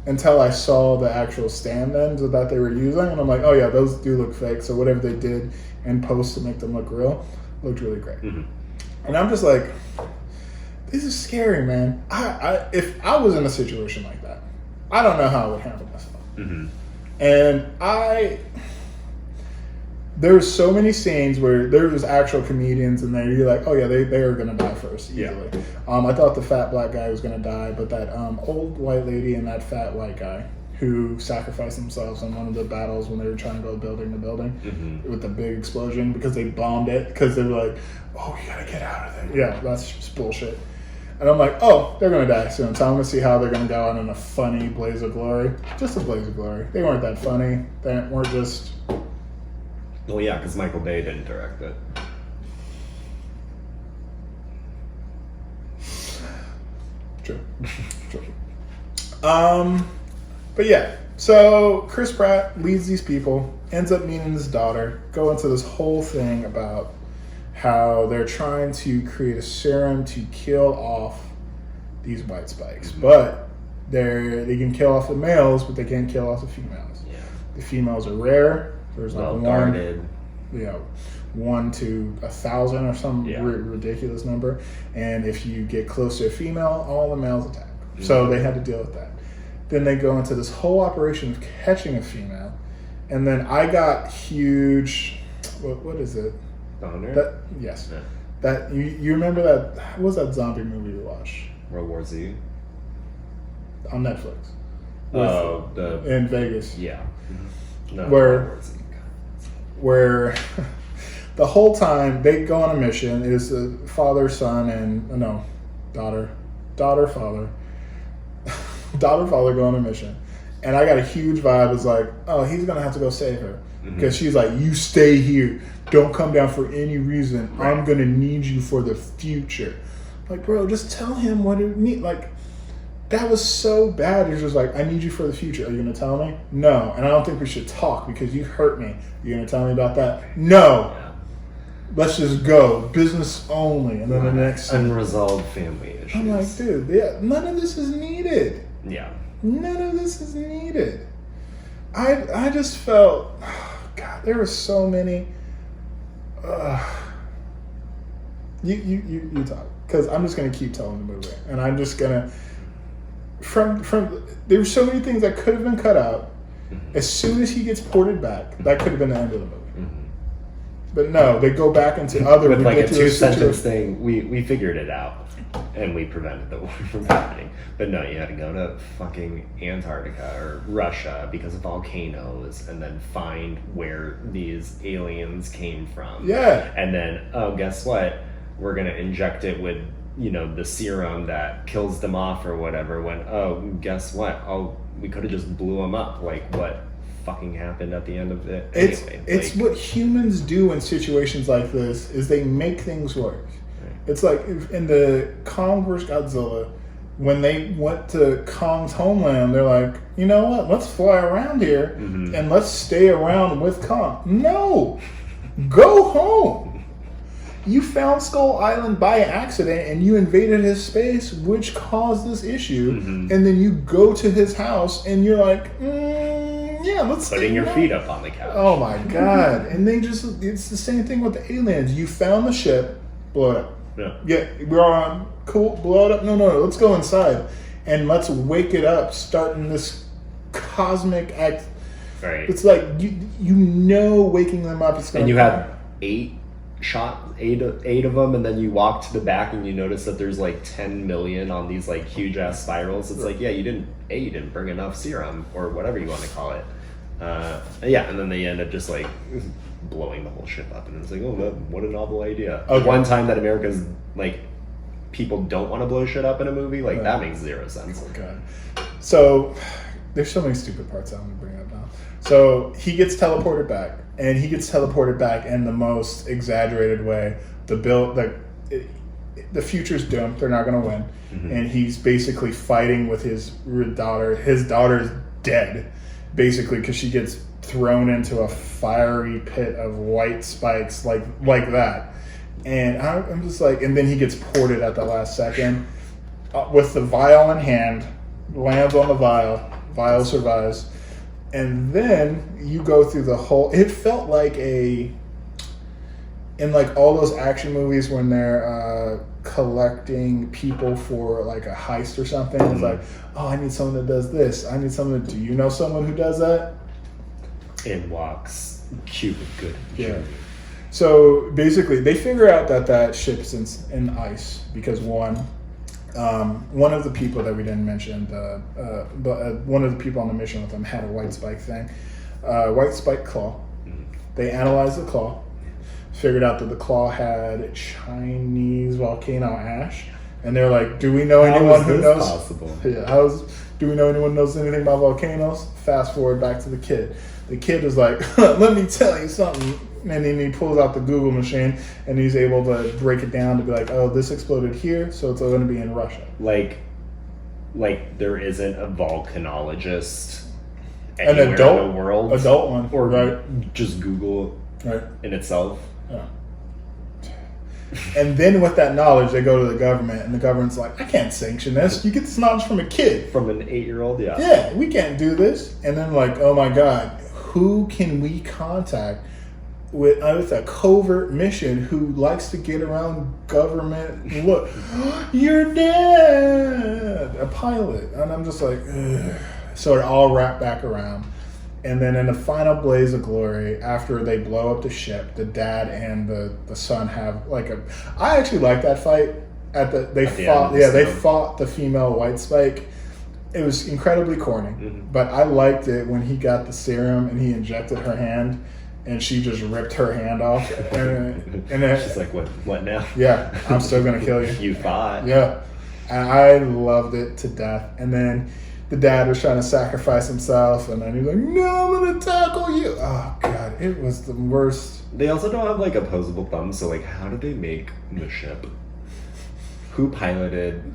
until I saw the actual stand-ins that they were using, and I'm like, oh yeah, those do look fake. So whatever they did in post to make them look real looked really great. Mm-hmm. And I'm just like, this is scary, man. If I was in a situation like that, I don't know how I would handle myself. Mm-hmm. And there's so many scenes where there was actual comedians in there. You're like, oh yeah, they are gonna die first easily. Yeah. I thought the fat black guy was gonna die, but that old white lady and that fat white guy who sacrificed themselves in one of the battles when they were trying to go building to building with the big explosion because they bombed it because they were like, oh, you gotta get out of there. Yeah, that's just bullshit. And I'm like, oh, they're gonna die soon. So I'm gonna see how they're gonna go out in a funny blaze of glory. Just a blaze of glory. They weren't that funny. They weren't just. Well, yeah, because Michael Bay didn't direct it. True. But yeah, so Chris Pratt leads these people, ends up meeting his daughter, go into this whole thing about how they're trying to create a serum to kill off these white spikes. But they can kill off the males, but they can't kill off the females. Yeah. The females are rare. There's like guarded. 1 to 1,000 or some ridiculous number. And if you get close to a female, all the males attack. Mm-hmm. So they had to deal with that. Then they go into this whole operation of catching a female. And then I got huge, what is it? Boner? Yes. Yeah. That you remember that, what was that zombie movie you watched? World War Z? On Netflix. In Vegas. Yeah. Mm-hmm. No, where the whole time they go on a mission. It is the father, son, and daughter, father. daughter father go on a mission, and I got a huge vibe. It's like, oh, he's gonna have to go save her because she's like, you stay here, don't come down for any reason. Right. I'm gonna need you for the future. Like, bro, just tell him what it need. Like, that was so bad. It's just like, I need you for the future. Are you gonna tell me? No. And I don't think we should talk because you hurt me. You're gonna tell me about that? No. Yeah. Let's just go. Business only. And then the next scene, unresolved family issues. I'm like, dude, yeah, none of this is needed. Yeah. None of this is needed. I just felt, God, there were so many. You talk, because I'm just gonna keep telling the movie, and I'm just gonna from there were so many things that could have been cut out. As soon as he gets ported back, that could have been the end of the movie. But no, they go back into other with like a ridiculous 2-sentence situations. thing. We figured it out, and we prevented the war from happening. But no, you had to go to fucking Antarctica or Russia because of volcanoes, and then find where these aliens came from. Yeah. And then, oh, guess what? We're gonna inject it with, you know, the serum that kills them off or whatever. When, oh, guess what? Oh, we could have just blew them up. Like, what fucking happened at the end of it? Anyway, it's what humans do in situations like this is they make things worse. Right. It's like in the Kong vs. Godzilla, when they went to Kong's homeland, they're like, you know what? Let's fly around here and let's stay around with Kong. No, go home. You found Skull Island by accident and you invaded his space, which caused this issue. And then you go to his house and you're like, yeah, let's putting your feet up on the couch. Oh my God. And they just, it's the same thing with the aliens. You found the ship, blow it up. Yeah, we're on, cool, blow it up. No, let's go inside and let's wake it up, starting this cosmic act. Right. It's like, you know, waking them up is going to. And you have eight of them, and then you walk to the back and you notice that there's like 10 million on these like huge ass spirals. It's like, yeah, you didn't bring enough serum or whatever you want to call it. Yeah, and then they end up just like blowing the whole ship up, and it's like, oh, what a novel idea. Okay. One time that America's like, people don't want to blow shit up in a movie, like that makes zero sense. Okay. So there's so many stupid parts I'm gonna bring up now. So he gets teleported back. And he gets teleported back in the most exaggerated way. The future's doomed. They're not going to win. And he's basically fighting with his daughter. His daughter's dead, basically, because she gets thrown into a fiery pit of white spikes like that. And I'm just like, and then he gets ported at the last second with the vial in hand, lands on the vial survives. And then you go through the whole. It felt like in like all those action movies when they're collecting people for like a heist or something. It's like, oh, I need someone that does this. I need someone. Do you know someone who does that? In walks Cuba Gooding. Yeah. So basically, they figure out that ship's in ice because one of the people that we didn't mention, one of the people on the mission with them had a white spike thing, white spike claw. They analyzed the claw, figured out that the claw had Chinese volcano ash, and they're like, "Do we know anyone who knows?" Possible? Yeah, do we know anyone who knows anything about volcanoes? Fast forward back to the kid. The kid is like, "Let me tell you something." And then he pulls out the Google machine and he's able to break it down to be like, oh, this exploded here, so it's going to be in Russia. Like there isn't a volcanologist an anywhere adult, in the world. Adult one. Or right. Just Google in itself. Yeah. And then with that knowledge, they go to the government, and the government's like, I can't sanction this. You get this knowledge from a kid. From an 8-year-old, yeah. Yeah, we can't do this. And then like, oh my God, who can we contact with a covert mission who likes to get around government? Look, you're dead. A pilot. And I'm just like, ugh. So it all wrapped back around. And then in the final blaze of glory, after they blow up the ship, the dad and the son have like I actually like that fight. They fought the female white spike. It was incredibly corny, but I liked it when he got the serum and he injected her hand, and she just ripped her hand off. And then she's like, what now? Yeah, I'm still gonna kill you. You fought. Yeah, and I loved it to death. And then the dad was trying to sacrifice himself, and then he's like, "No, I'm gonna tackle you." Oh god, it was the worst. They also don't have like opposable thumbs, so like, how did they make the ship? Who piloted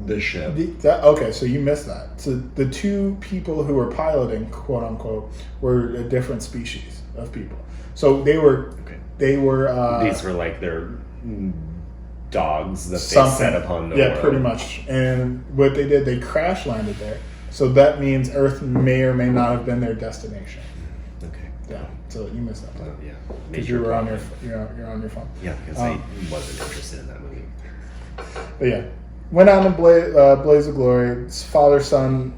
the ship? Okay, so you missed that. So the two people who were piloting, quote unquote, were a different species of people. So they were. Okay. They were. These were like their dogs that they something. set upon the Yeah, world. pretty much. And what they did, they crash landed there. So that means Earth may or may not have been their destination. Okay. Yeah. So you missed that part. Yeah. Because you were on your you're on your phone. Yeah, because I wasn't interested in that movie. But yeah, went on to Blaze of Glory. His father son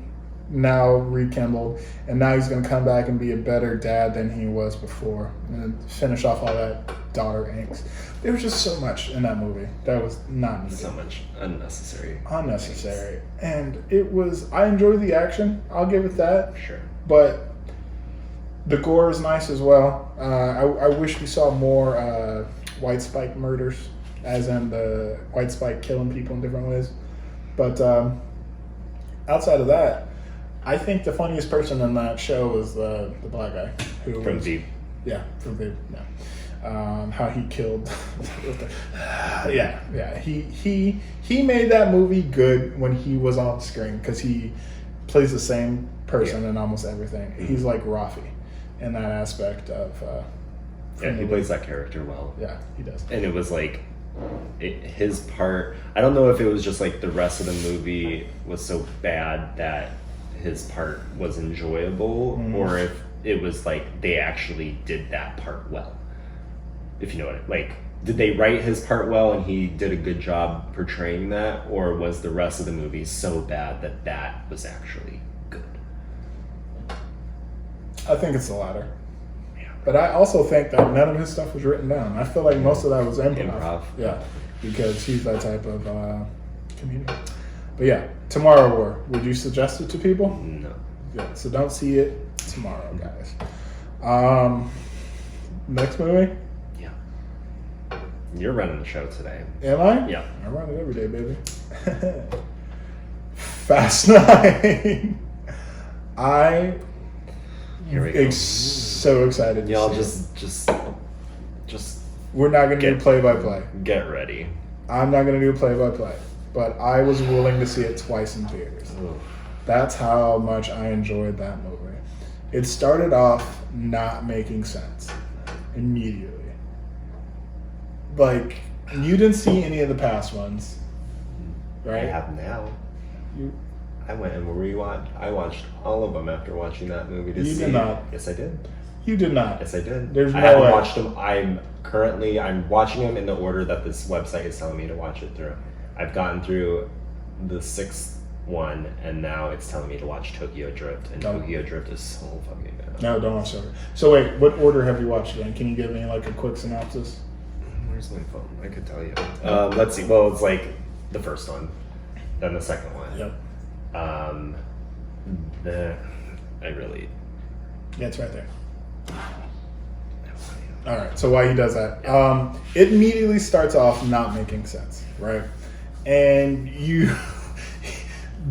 now rekindled, and now he's going to come back and be a better dad than he was before, and finish off all that daughter angst. There was just so much in that movie that was not needed. So much unnecessary. Unnecessary, and it was. I enjoyed the action. I'll give it that. Sure. But the gore is nice as well. I wish we saw more White Spike murders, as in the White Spike killing people in different ways. But outside of that, I think the funniest person in that show was the black guy who From was, Veep. Yeah, from Veep. Yeah. How he killed. yeah. He made that movie good when he was on screen because he plays the same person in almost everything. Mm-hmm. He's like Rafi in that aspect of. Yeah, he plays that character well. Yeah, he does. And it was like his part. I don't know if it was just like the rest of the movie was so bad that his part was enjoyable, or if it was like they actually did that part well. If you know what like, did they write his part well and he did a good job portraying that, or was the rest of the movie so bad that that was actually good? I think it's the latter. Yeah. But I also think that none of his stuff was written down. I feel like most of that was improv. Yeah, because he's that type of comedian. But yeah, Tomorrow War. Would you suggest it to people? No. Yeah, so don't see it tomorrow, guys. Next movie? Yeah. You're running the show today. Am I? Yeah. I run it every day, baby. Fast 9. I Here we go. so excited to Y'all see it. just We're not going to do play-by-play. get ready. I'm not going to do play-by-play. But I was willing to see it twice in theaters. Oof. That's how much I enjoyed that movie. It started off not making sense immediately. Like, you didn't see any of the past ones, right? I have now. You, I went and rewatched. I watched all of them after watching that movie to You see. did not. Yes, I did. you did not. Yes, I did. There's I no haven't way. watched them. I'm watching them in the order that this website is telling me to watch it through. I've gotten through the 6th one, and now it's telling me to watch Tokyo Drift, and Don't. Tokyo Drift is so fucking good. No, don't watch it. So wait, what order have you watched it in? Can you give me like a quick synopsis? Where's my phone? I could tell you. Let's see. Well, it's like the first one, then the second one. Yep. I really. Yeah, it's right there. All right. So why he does that? It immediately starts off not making sense, right? And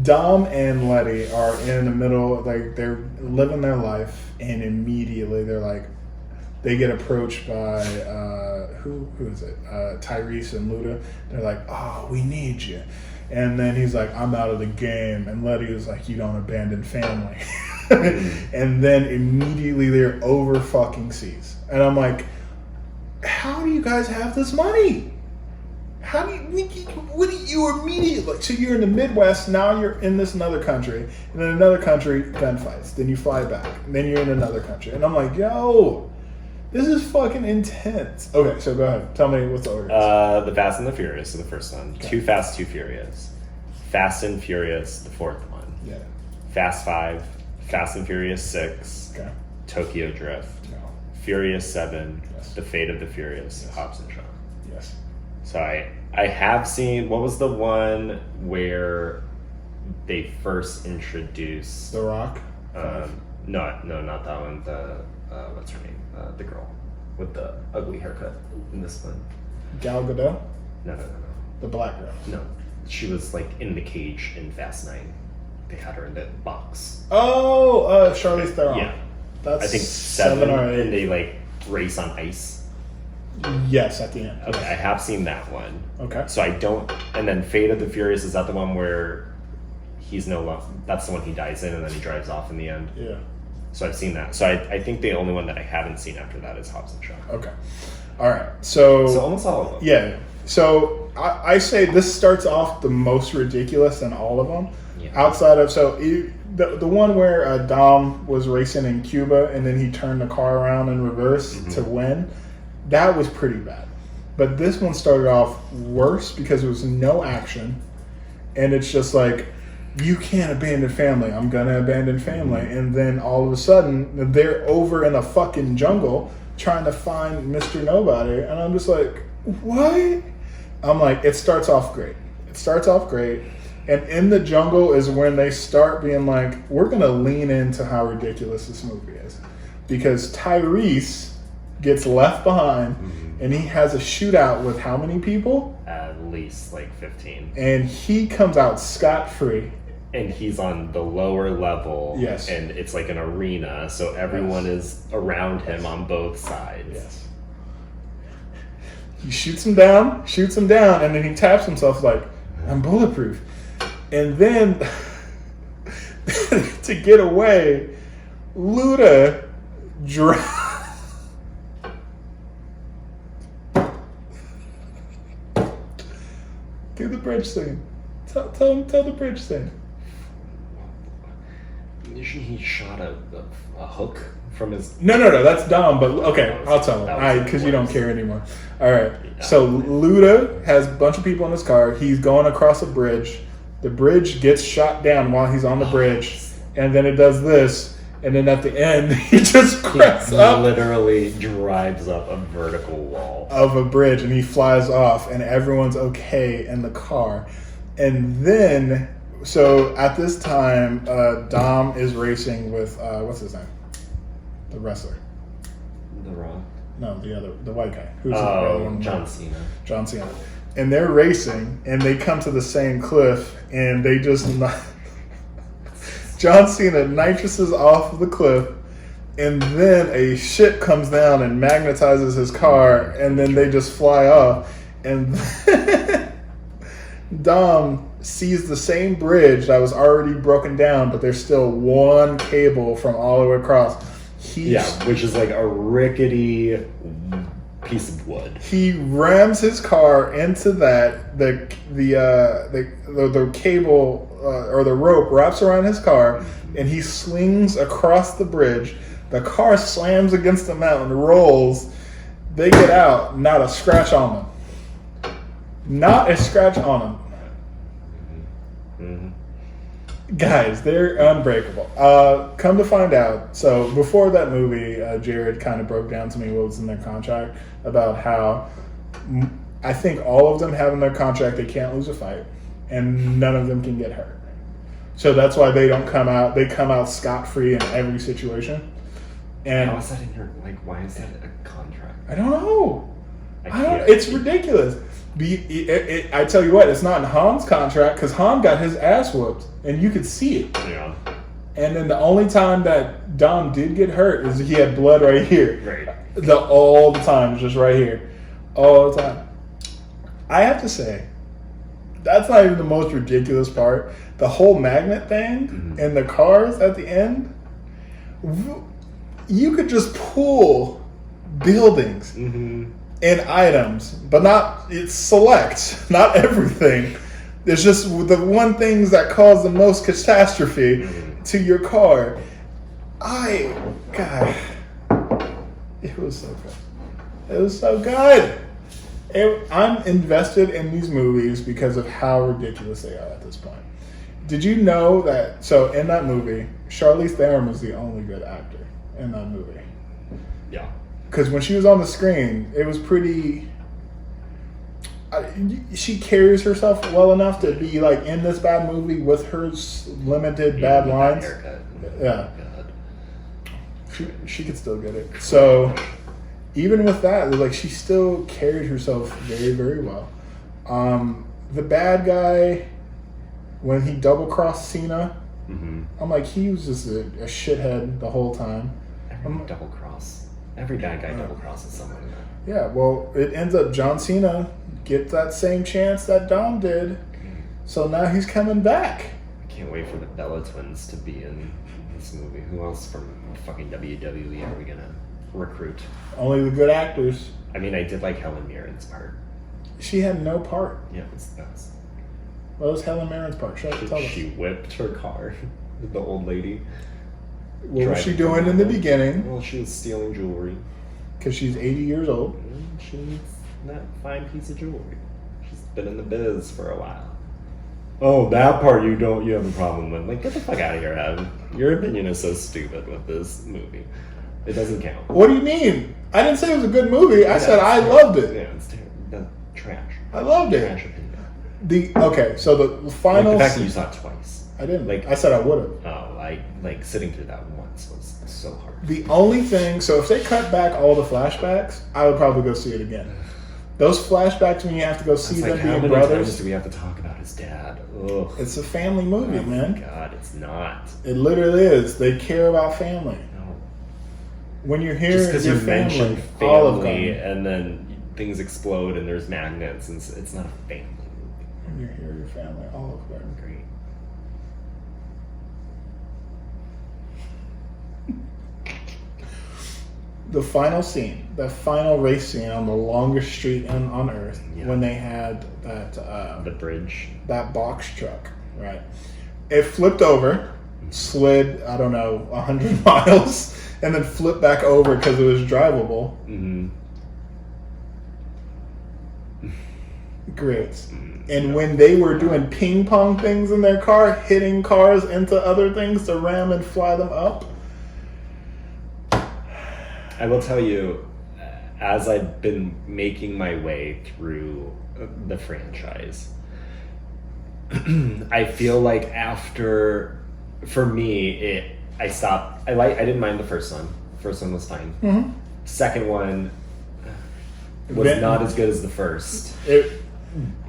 Dom and Letty are in the middle, like they're living their life, and immediately they're like, they get approached by who is it? Tyrese and Luda. They're like, "Oh, we need you," and then he's like, "I'm out of the game," and Letty was like, "You don't abandon family," and then immediately they're over fucking seas, and I'm like, "How do you guys have this money? How do you immediately? So you're in the Midwest, now you're in this another country, and in another country, gunfights. Then you fly back, and then you're in another country, and I'm like, yo." This is fucking intense. Okay, so go ahead. Tell me what's the order. The Fast and the Furious, so the first one. Okay. Too Fast, Too Furious. Fast and Furious, the fourth one. Yeah. Fast 5, Fast and Furious 6, Okay. Tokyo Drift, No. Furious 7, Yes. The Fate of the Furious, Yes. Hobbs and Shaw. Yes. So I have seen, what was the one where they first introduced... The Rock. No, not that one. The, what's her name? The girl with the ugly haircut in this one. Gal Gadot. No. The black girl. No, she was like in the cage in Fast 9. they had her in the box. Oh, Charlize Theron. Yeah. That's I think 7 or 8. and they like race on ice. Yes, at the end. Okay, I have seen that one. Okay. So I don't. And then Fate of the Furious, is that the one where he's no longer? That's the one he dies in, and then he drives off in the end. Yeah. So I've seen that. So I think the only one that I haven't seen after that is Hobbs and Shaw. Okay. All right. So almost all of them. Yeah. So I say this starts off the most ridiculous in all of them. Yeah. Outside of the one where Dom was racing in Cuba and then he turned the car around in reverse to win, that was pretty bad. But this one started off worse because there was no action, and it's just like, you can't abandon family. I'm gonna abandon family, and then all of a sudden they're over in a fucking jungle trying to find Mr. Nobody, and I'm just like, what? I'm like, it starts off great. And in the jungle is when they start being like, we're going to lean into how ridiculous this movie is. Because Tyrese gets left behind, and he has a shootout with how many people? At least like 15. And he comes out scot-free. And he's on the lower level. Yes. And it's like an arena, so everyone is around him on both sides. Yes. He shoots him down, and then he taps himself like, I'm bulletproof. And then, to get away, Luda do the bridge scene. Tell the bridge scene. He shot a hook from his... No, that's Dom, but okay, I'll tell him. Because you don't care anymore. All right, so Luda has a bunch of people in his car. He's going across a bridge. The bridge gets shot down while he's on the bridge. And then it does this. And then at the end, he just crests up. Literally drives up a vertical wall. Of a bridge, and he flies off, and everyone's okay in the car. And then... So at this time, Dom is racing with what's his name? The wrestler. The Rock. No, the white guy. Who's the other one? John Cena. John Cena. And they're racing, and they come to the same cliff, and they just John Cena nitruses off of the cliff, and then a ship comes down and magnetizes his car, and then they just fly off, and Dom sees the same bridge that was already broken down, but there's still one cable from all the way across. Which is like a rickety piece of wood. He rams his car into that. The cable or the rope wraps around his car, and he slings across the bridge. The car slams against the mountain, rolls. They get out. Not a scratch on them. Not a scratch on them. Guys, they're unbreakable. Come to find out, so before that movie, Jared kind of broke down to me what was in their contract about how I think all of them have in their contract they can't lose a fight, and none of them can get hurt. So that's why they don't come out. They come out scot-free in every situation. And how is that in your, like, why is that a contract? I don't know. It's ridiculous. I tell you what, it's not in Han's contract because Han got his ass whooped, and you could see it. Yeah. And then the only time that Dom did get hurt is he had blood right here. Right. All the time, just right here, all the time. I have to say, that's not even the most ridiculous part. The whole magnet thing and the cars at the end. You could just pull buildings. And items, but it's select, not everything. It's just the one things that cause the most catastrophe to your car. God, it was so good. It was so good. I'm invested in these movies because of how ridiculous they are at this point. Did you know that? So in that movie, Charlize Theron was the only good actor in that movie. Yeah. Because when she was on the screen, it was pretty... she carries herself well enough to be like in this bad movie with her limited bad lines. Yeah. She could still get it. So even with that, like, she still carried herself very, very well. The bad guy, when he double-crossed Cena Mm-hmm. I'm like, he was just a shithead the whole time. Every bad guy double crosses someone. Yeah, well, it ends up John Cena gets that same chance that Dom did. So now he's coming back. I can't wait for the Bella twins to be in this movie. Who else from fucking WWE are we gonna recruit? Only the good actors. I mean, I did like Helen Mirren's part. She had no part. Yeah, it's the best. What was Helen Mirren's part? Tell us. She whipped her car, the old lady. What was she doing in the beginning? Well, she was stealing jewelry. Because she's 80 years old. She needs that fine piece of jewelry. She's been in the biz for a while. Oh, that part you have a problem with. Like, get the fuck out of here, Hev. Your opinion is so stupid with this movie. It doesn't count. What do you mean? I didn't say it was a good movie. I said I loved it. Yeah, it's terrible. Trash. I loved it. Trash opinion. Okay, so the final. Like the fact that you saw it twice. I didn't. Like, I said I would have. Oh, sitting through that once was so hard. The only thing, so if they cut back all the flashbacks, I would probably go see it again. Those flashbacks when you have to go see them how being many brothers. times do we have to talk about his dad? Ugh. It's a family movie, man. Oh my God, it's not. It literally is. They care about family. No. When you're here, Just because your you mentioned all of family them. and then things explode and there's magnets and it's not a family movie. When you're here, your family, all of them. Great. The final scene, the final race scene on the longest street on Earth, when they had that the bridge, that box truck, right? It flipped over, slid, I don't know, 100 miles, and then flipped back over because it was drivable. Mm-hmm. Great. And when they were doing ping pong things in their car, hitting cars into other things to ram and fly them up. I will tell you, as I've been making my way through the franchise, I feel like for me, I stopped. I didn't mind the first one. First one was fine. Mm-hmm. Second one was not as good as the first.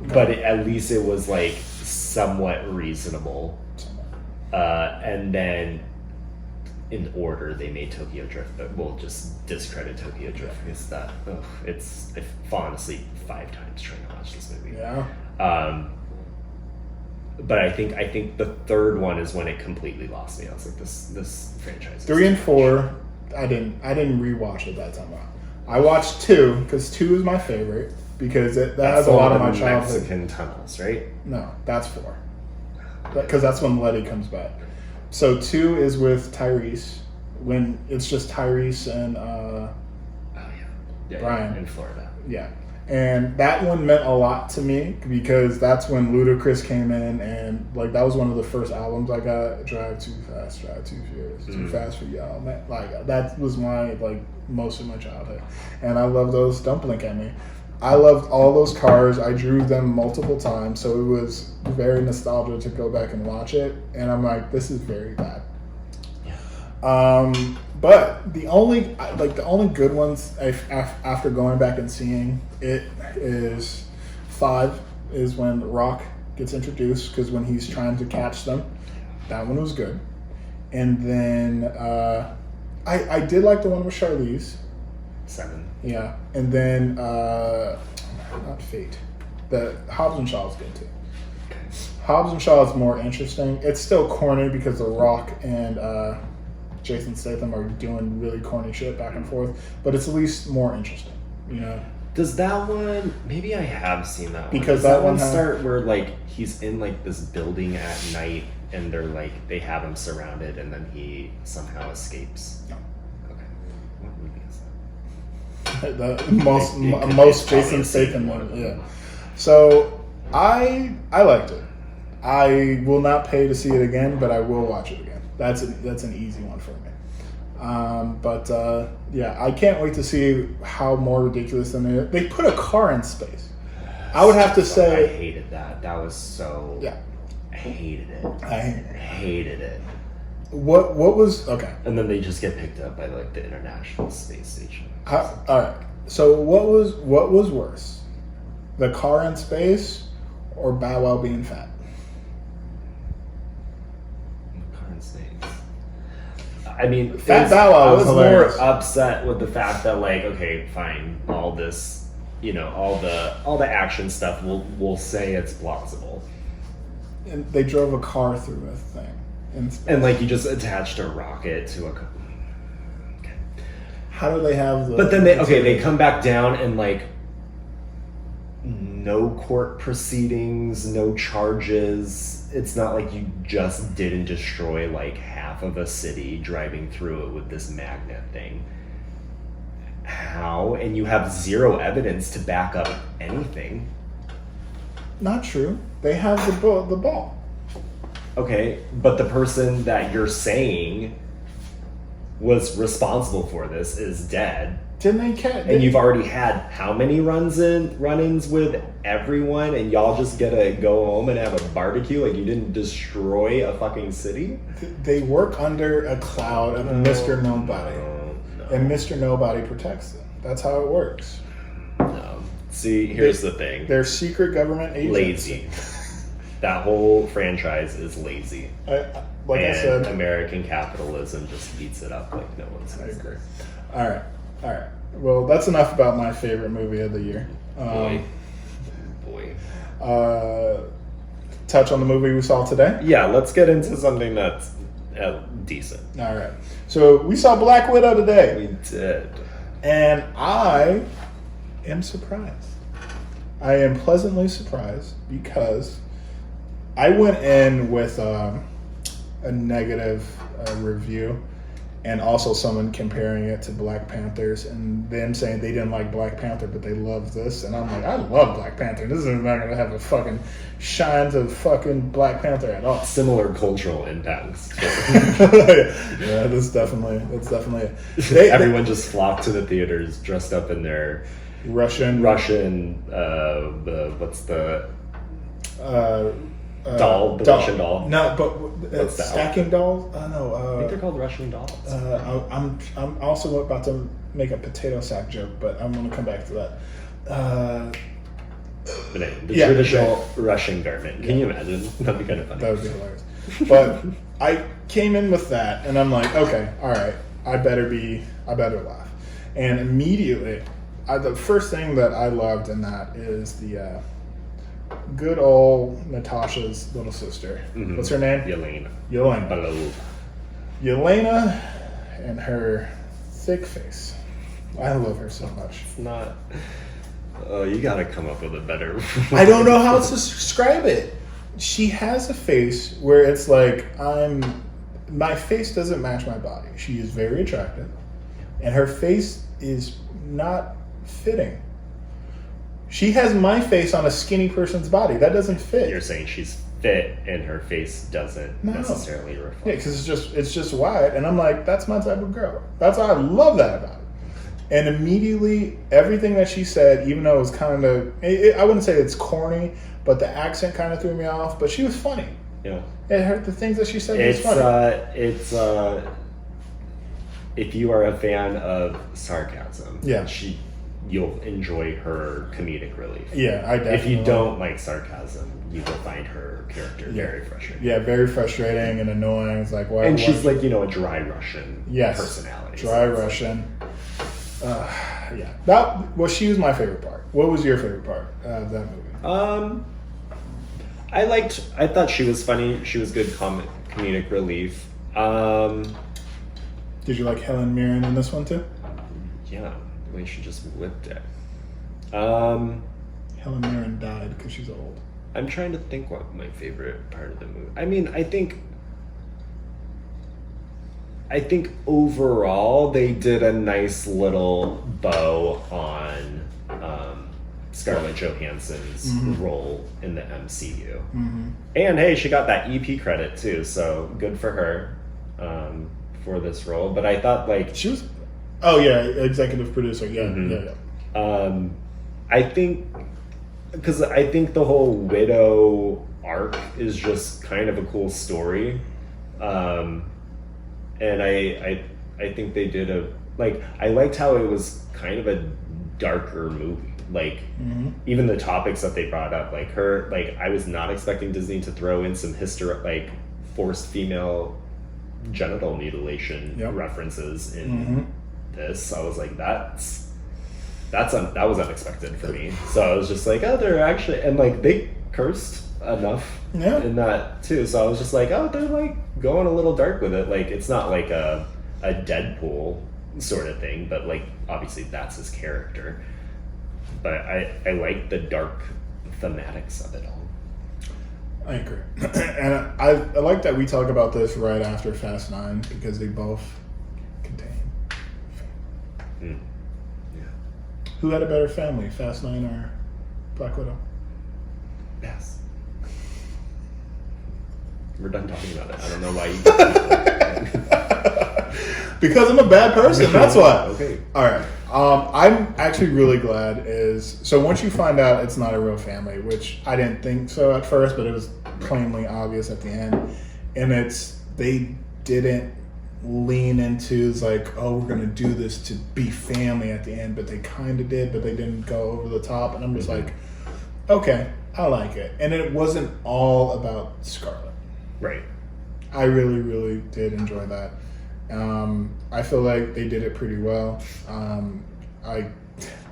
But at least it was like somewhat reasonable. And then in order they made Tokyo Drift, but we'll just discredit Tokyo Drift because I've fallen asleep 5 times trying to watch this movie. Yeah. But I think the third one is when it completely lost me. I was like, this franchise. 3 and 4, I didn't rewatch it that time. I watched 2 because 2 is my favorite because that has a lot of my childhood. Mexican tunnels, right? No, that's 4. Because that's when Letty comes back. So 2 is with Tyrese when it's just Tyrese and Brian in Florida. Yeah. And that one meant a lot to me because that's when Ludacris came in and like that was one of the first albums I got. Drive Too Fast, Drive Too Furious, Too Fast for Y'all. Like that was my most of my childhood, and I love those. Don't blink at me. I loved all those cars. I drew them multiple times, so it was very nostalgic to go back and watch it. And I'm like, this is very bad. Yeah. But the only good ones after going back and seeing it is 5 is when Rock gets introduced because when he's trying to catch them, that one was good. And then I did like the one with Charlize. 7. Yeah, and then not Fate. The Hobbs and Shaw is good too. Hobbs and Shaw is more interesting. It's still corny because The Rock and Jason Statham are doing really corny shit back and forth, but it's at least more interesting, you know. Does that one? Maybe I have seen that one. Because Does that that one one start where like he's in like this building at night and they have him surrounded and then he somehow escapes? No. Okay. What movie is The most Jason Statham one, yeah. So I liked it. I will not pay to see it again, but I will watch it again. That's an easy one for me. Yeah, I can't wait to see how more ridiculous than they put a car in space. I would have to say I hated that. That was so. Yeah. I hated it. I hated it. What was okay? And then they just get picked up by like the International Space Station. All right. So what was worse, the car in space, or Bow Wow being fat? I mean, Fat Bow Wow I was was hilarious. more upset with the fact that, like, okay, fine, all this, you know, all the action stuff, we'll say it's plausible, And they drove a car through a thing. and like you just attached a rocket to a. How do they have the? But then they come back down and like. No court proceedings, no charges. It's not like you just didn't destroy like half of a city driving through it with this magnet thing. How? And you have zero evidence to back up anything. Not true. They have the ball. Okay, but the person that you're saying was responsible for this is dead. Didn't they catch? And you've already had how many run-ins with everyone, and y'all just get to go home and have a barbecue? Like, you didn't destroy a fucking city? They work under a cloud of Mr. Nobody. No. And Mr. Nobody protects them. That's how it works. No. See, here's the thing. They're secret government agents. Lazy. That whole franchise is lazy. Like I said, American capitalism just eats it up like no one's I business. agree. All right. Well, that's enough about my favorite movie of the year. Boy. Touch on the movie we saw today. Yeah, let's get into something that's decent. All right. So we saw Black Widow today. We did. And I am surprised. I am pleasantly surprised because I went in with a negative review, and also someone comparing it to Black Panthers and them saying they didn't like Black Panther, but they love this. And I'm like, I love Black Panther. This is not going to have a fucking shine to fucking Black Panther at all. Similar cultural impacts. Yeah, that's definitely it. Everyone just flocked to the theaters dressed up in their Russian, what's the doll, the Russian doll. No, but stacking dolls. No, I think they're called Russian dolls. I'm also about to make a potato sack joke, but I'm going to come back to that. But anyway, the traditional Russian garment. Can you imagine? That'd be kind of funny. That would be hilarious. But I came in with that, and I'm like, okay, all right, I better laugh. And immediately, the first thing that I loved in that is the good old Natasha's little sister. Mm-hmm. What's her name? Yelena. Yelena and her thick face. I love her so much. It's not... Oh, you gotta come up with a better... I don't know how to describe it. She has a face where it's like, my face doesn't match my body. She is very attractive, and her face is not fitting. She has my face on a skinny person's body. That doesn't fit. You're saying she's fit and her face doesn't necessarily reflect. Yeah, because it's just wide, and I'm like, that's my type of girl. That's why I love that about it. And immediately, everything that she said, even though it was kind of, I wouldn't say it's corny, but the accent kind of threw me off. But she was funny. Yeah. The things that she said was funny. If you are a fan of sarcasm, yeah, you'll enjoy her comedic relief. Yeah, I definitely. If you don't like sarcasm, you will find her character very frustrating. Yeah, very frustrating and annoying. It's like, why? And she's like, a dry Russian personality. Dry Russian. Yeah. She was my favorite part. What was your favorite part of that movie? I thought she was funny. She was good comedic relief. Did you like Helen Mirren in this one too? Yeah, the way she just whipped it. Helen Mirren died because she's old. I'm trying to think what my favorite part of the movie. I mean, I think overall they did a nice little bow on Scarlett Johansson's role in the MCU. Mm-hmm. And hey, she got that EP credit too, so good for her for this role. But I thought she was, executive producer. Yeah, mm-hmm. yeah. I think the whole Widow arc is just kind of a cool story. And I think they did I liked how it was kind of a darker movie. Even the topics that they brought up, I was not expecting Disney to throw in some forced female genital mutilation references in this. I was like, that was unexpected for me. So I was just like, oh, they're actually, and like they cursed enough in that too. So I was just like, oh, they're like going a little dark with it. Like it's not like a Deadpool sort of thing, but like obviously that's his character. But I like the dark thematics of it all. I agree. And I like that we talk about this right after Fast 9 because they both contain family. Yeah. Who had a better family, Fast 9 or Black Widow? Yes. We're done talking about it. I don't know why you Because I'm a bad person, that's why. Okay. All right. I'm actually really glad so once you find out it's not a real family, which I didn't think so at first, but it was plainly obvious at the end, and they didn't lean into it's like, oh, we're gonna do this to be family at the end, but they kind of did, but they didn't go over the top, and I'm just like, okay, I like it. And it wasn't all about Scarlet. Right. I really, really did enjoy that. I feel like they did it pretty well.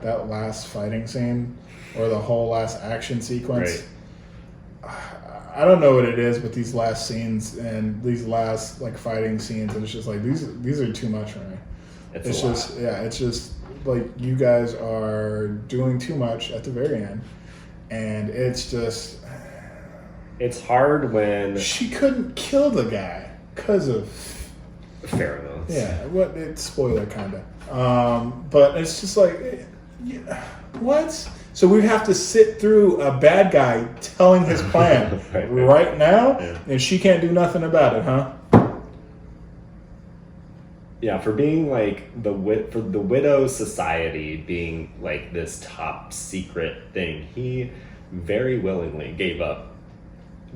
That last fighting scene, or the whole last action sequence, I don't know what it is, but these last scenes and these last like fighting scenes, and it's just like these are too much for me. It's just like you guys are doing too much at the very end, and it's just it's hard when she couldn't kill the guy because of pheromones. Yeah, it's spoiler kind of. But it's just like, what? So we have to sit through a bad guy telling his plan right now, and she can't do nothing about it, huh? Yeah, for being like for the Widow Society being like this top secret thing, he very willingly gave up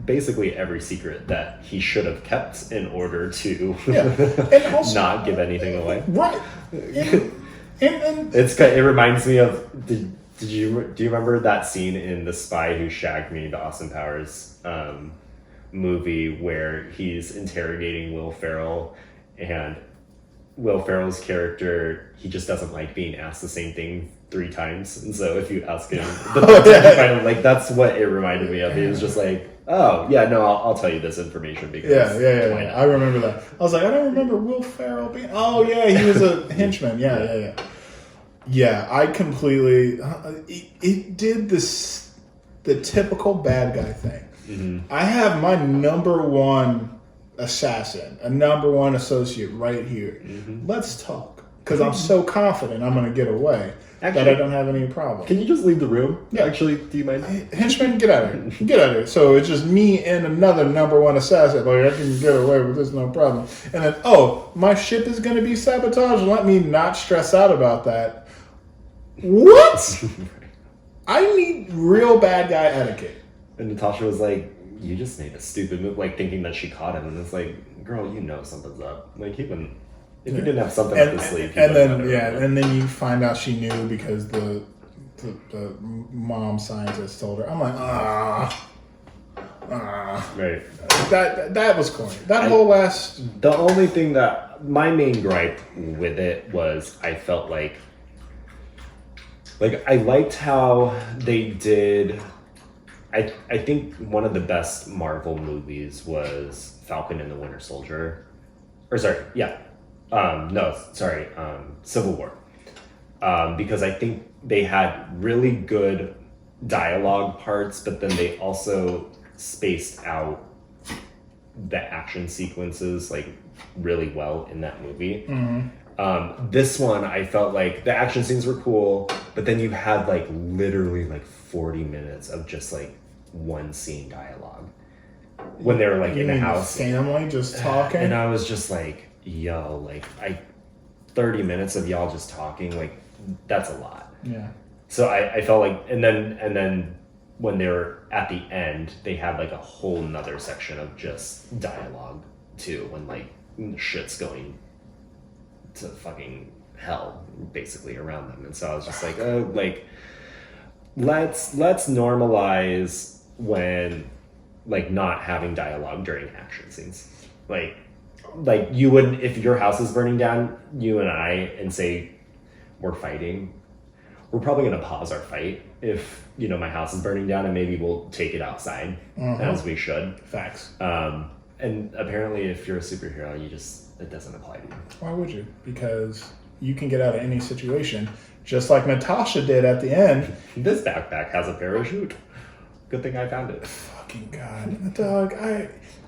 basically every secret that he should have kept in order to and also, not give anything away. Right. And it reminds me of do you remember that scene in The Spy Who Shagged Me, the Austin Powers movie, where he's interrogating Will Ferrell, and Will Ferrell's character, he just doesn't like being asked the same thing 3 times, and so if you ask him, like that's what it reminded me of. He was just like, oh yeah, no, I'll tell you this information because yeah. I remember that. I was like, I don't remember Will Ferrell being. Oh yeah, he was a henchman. Yeah. Yeah, I completely. It did the typical bad guy thing. Mm-hmm. I have my number one assassin, a number one associate right here. Mm-hmm. Let's talk, because I'm so confident I'm going to get away. Actually, that I don't have any problem. Can you just leave the room? Yeah. Actually, do you mind? Henchman, get out of here. Get out of here. So it's just me and another number one assassin. Like, I can get away with this, no problem. And then, my ship is going to be sabotaged. Let me not stress out about that. What? I need real bad guy etiquette. And Natasha was like, you just made a stupid move, like thinking that she caught him. And it's like, girl, you know something's up. Like, he wouldn't. If you didn't have something up his sleeve, and then you find out she knew because the mom scientist told her. I'm like, right. That was corny. The only thing that my main gripe with it was I felt like I liked how they did. I think one of the best Marvel movies was Falcon and the Winter Soldier, Civil War, because I think they had really good dialogue parts, but then they also spaced out the action sequences like really well in that movie. Mm-hmm. This one, I felt like the action scenes were cool, but then you had like literally like 40 minutes of just like one scene dialogue when they were like in the house, family just talking, and I was just like, yo, like 30 minutes of y'all just talking, like that's a lot. Yeah. So I felt like, and then when they were at the end, they had like a whole nother section of just dialogue too, when like shit's going to fucking hell basically around them. And so I was just like, oh, like let's normalize when like not having dialogue during action scenes. Like like you would, if your house is burning down, you and I, and say we're fighting, we're probably going to pause our fight if, you know, my house is burning down, and maybe we'll take it outside as we should. Facts. And apparently if you're a superhero, it doesn't apply to you. Why would you? Because you can get out of any situation, just like Natasha did at the end. This backpack has a parachute. Good thing I found it. Fucking God. Dog,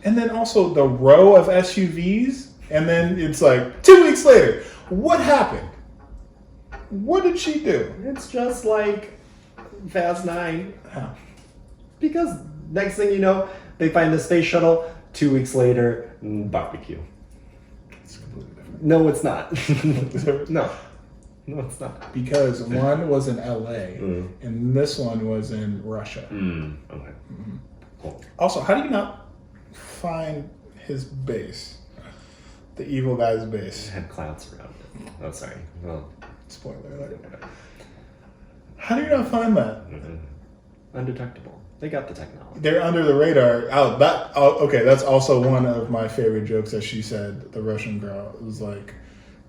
and then also the row of SUVs, and then it's like 2 weeks later. What happened? What did she do? It's just like Fast 9. How? Because next thing you know, they find the space shuttle. 2 weeks later, barbecue. It's completely different. No, it's not. No, it's not. Because one was in LA, and this one was in Russia. Okay. Cool. Also, how do you not find his base? The evil guy's base. It had clouds around it. Oh, sorry. Well, spoiler alert. How do you not find that? Undetectable. They got the technology. They're under the radar. Okay, that's also one of my favorite jokes that she said, the Russian girl. It was like,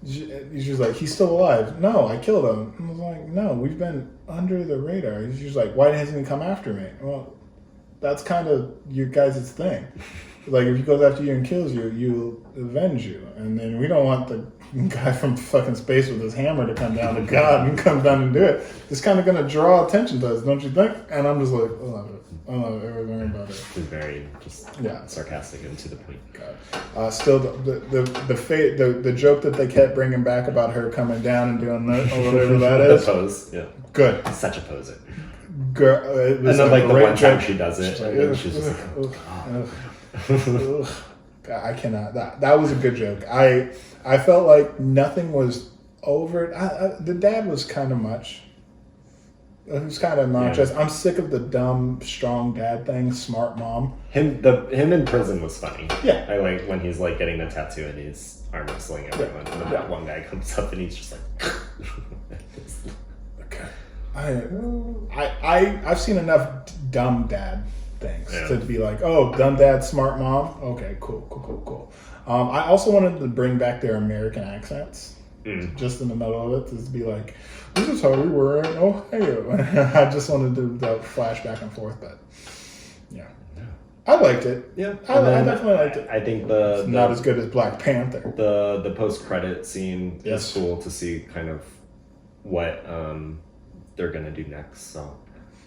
she was like, he's still alive. No, I killed him. I was like, no, we've been under the radar. She was like, why hasn't he come after me? Well, that's kind of your guys' thing. Like, if he goes after you and kills you, you avenge you. And then we don't want the guy from fucking space with his hammer to come down to God and come down and do it. It's kind of going to draw attention to us, don't you think? And I'm just like, I love it. I love everything about it. It's very sarcastic and to the point. God. Still, the joke that they kept bringing back about her coming down and doing that, or whatever that is. The pose, yeah. Good. Such a poser. Girl, it was and then, like, the one time joke. she does it, she's just like, I cannot. That was a good joke. I felt like nothing was over. The dad was kind of much. It was kind of obnoxious. Yeah. I'm sick of the dumb, strong dad thing. Smart mom. Him in prison was funny. Yeah. I like when he's like getting the tattoo and he's arm wrestling everyone, and then that one guy comes up and he's just like. Okay. I've seen enough dumb dad things to be like, oh, dumb dad, smart mom. Okay, cool. I also wanted to bring back their American accents, just in the middle of it, to be like, this is how we were in Ohio. I just wanted to do that flash back and forth, but yeah. I liked it. Yeah, I definitely liked it. I think it's not as good as Black Panther. The post credit scene is cool to see kind of what they're gonna do next. So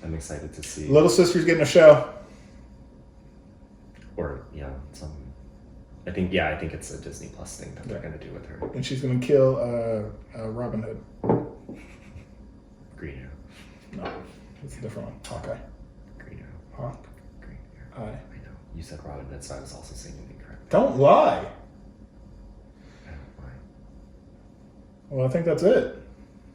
I'm excited to see. Little Sister's getting a show. Or I think it's a Disney Plus thing that they're gonna do with her. And she's gonna kill Robin Hood. Green Arrow. No, it's a different one. Hawkeye. Green Arrow. Hawk. Green Arrow. I know. You said Robin Hood, so I was also saying it incorrectly. Don't lie. I don't lie. Well, I think that's it.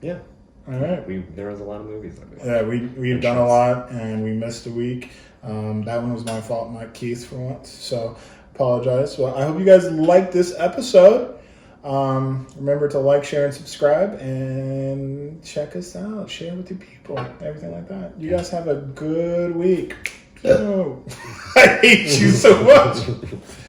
Yeah. All right. There was a lot of movies like this. Yeah, we've done a lot, and we missed a week. That one was my fault, not Keith, for once. So, apologize. Well, I hope you guys liked this episode. Remember to like, share, and subscribe, and check us out. Share with your people, everything like that. You guys have a good week. I hate you so much.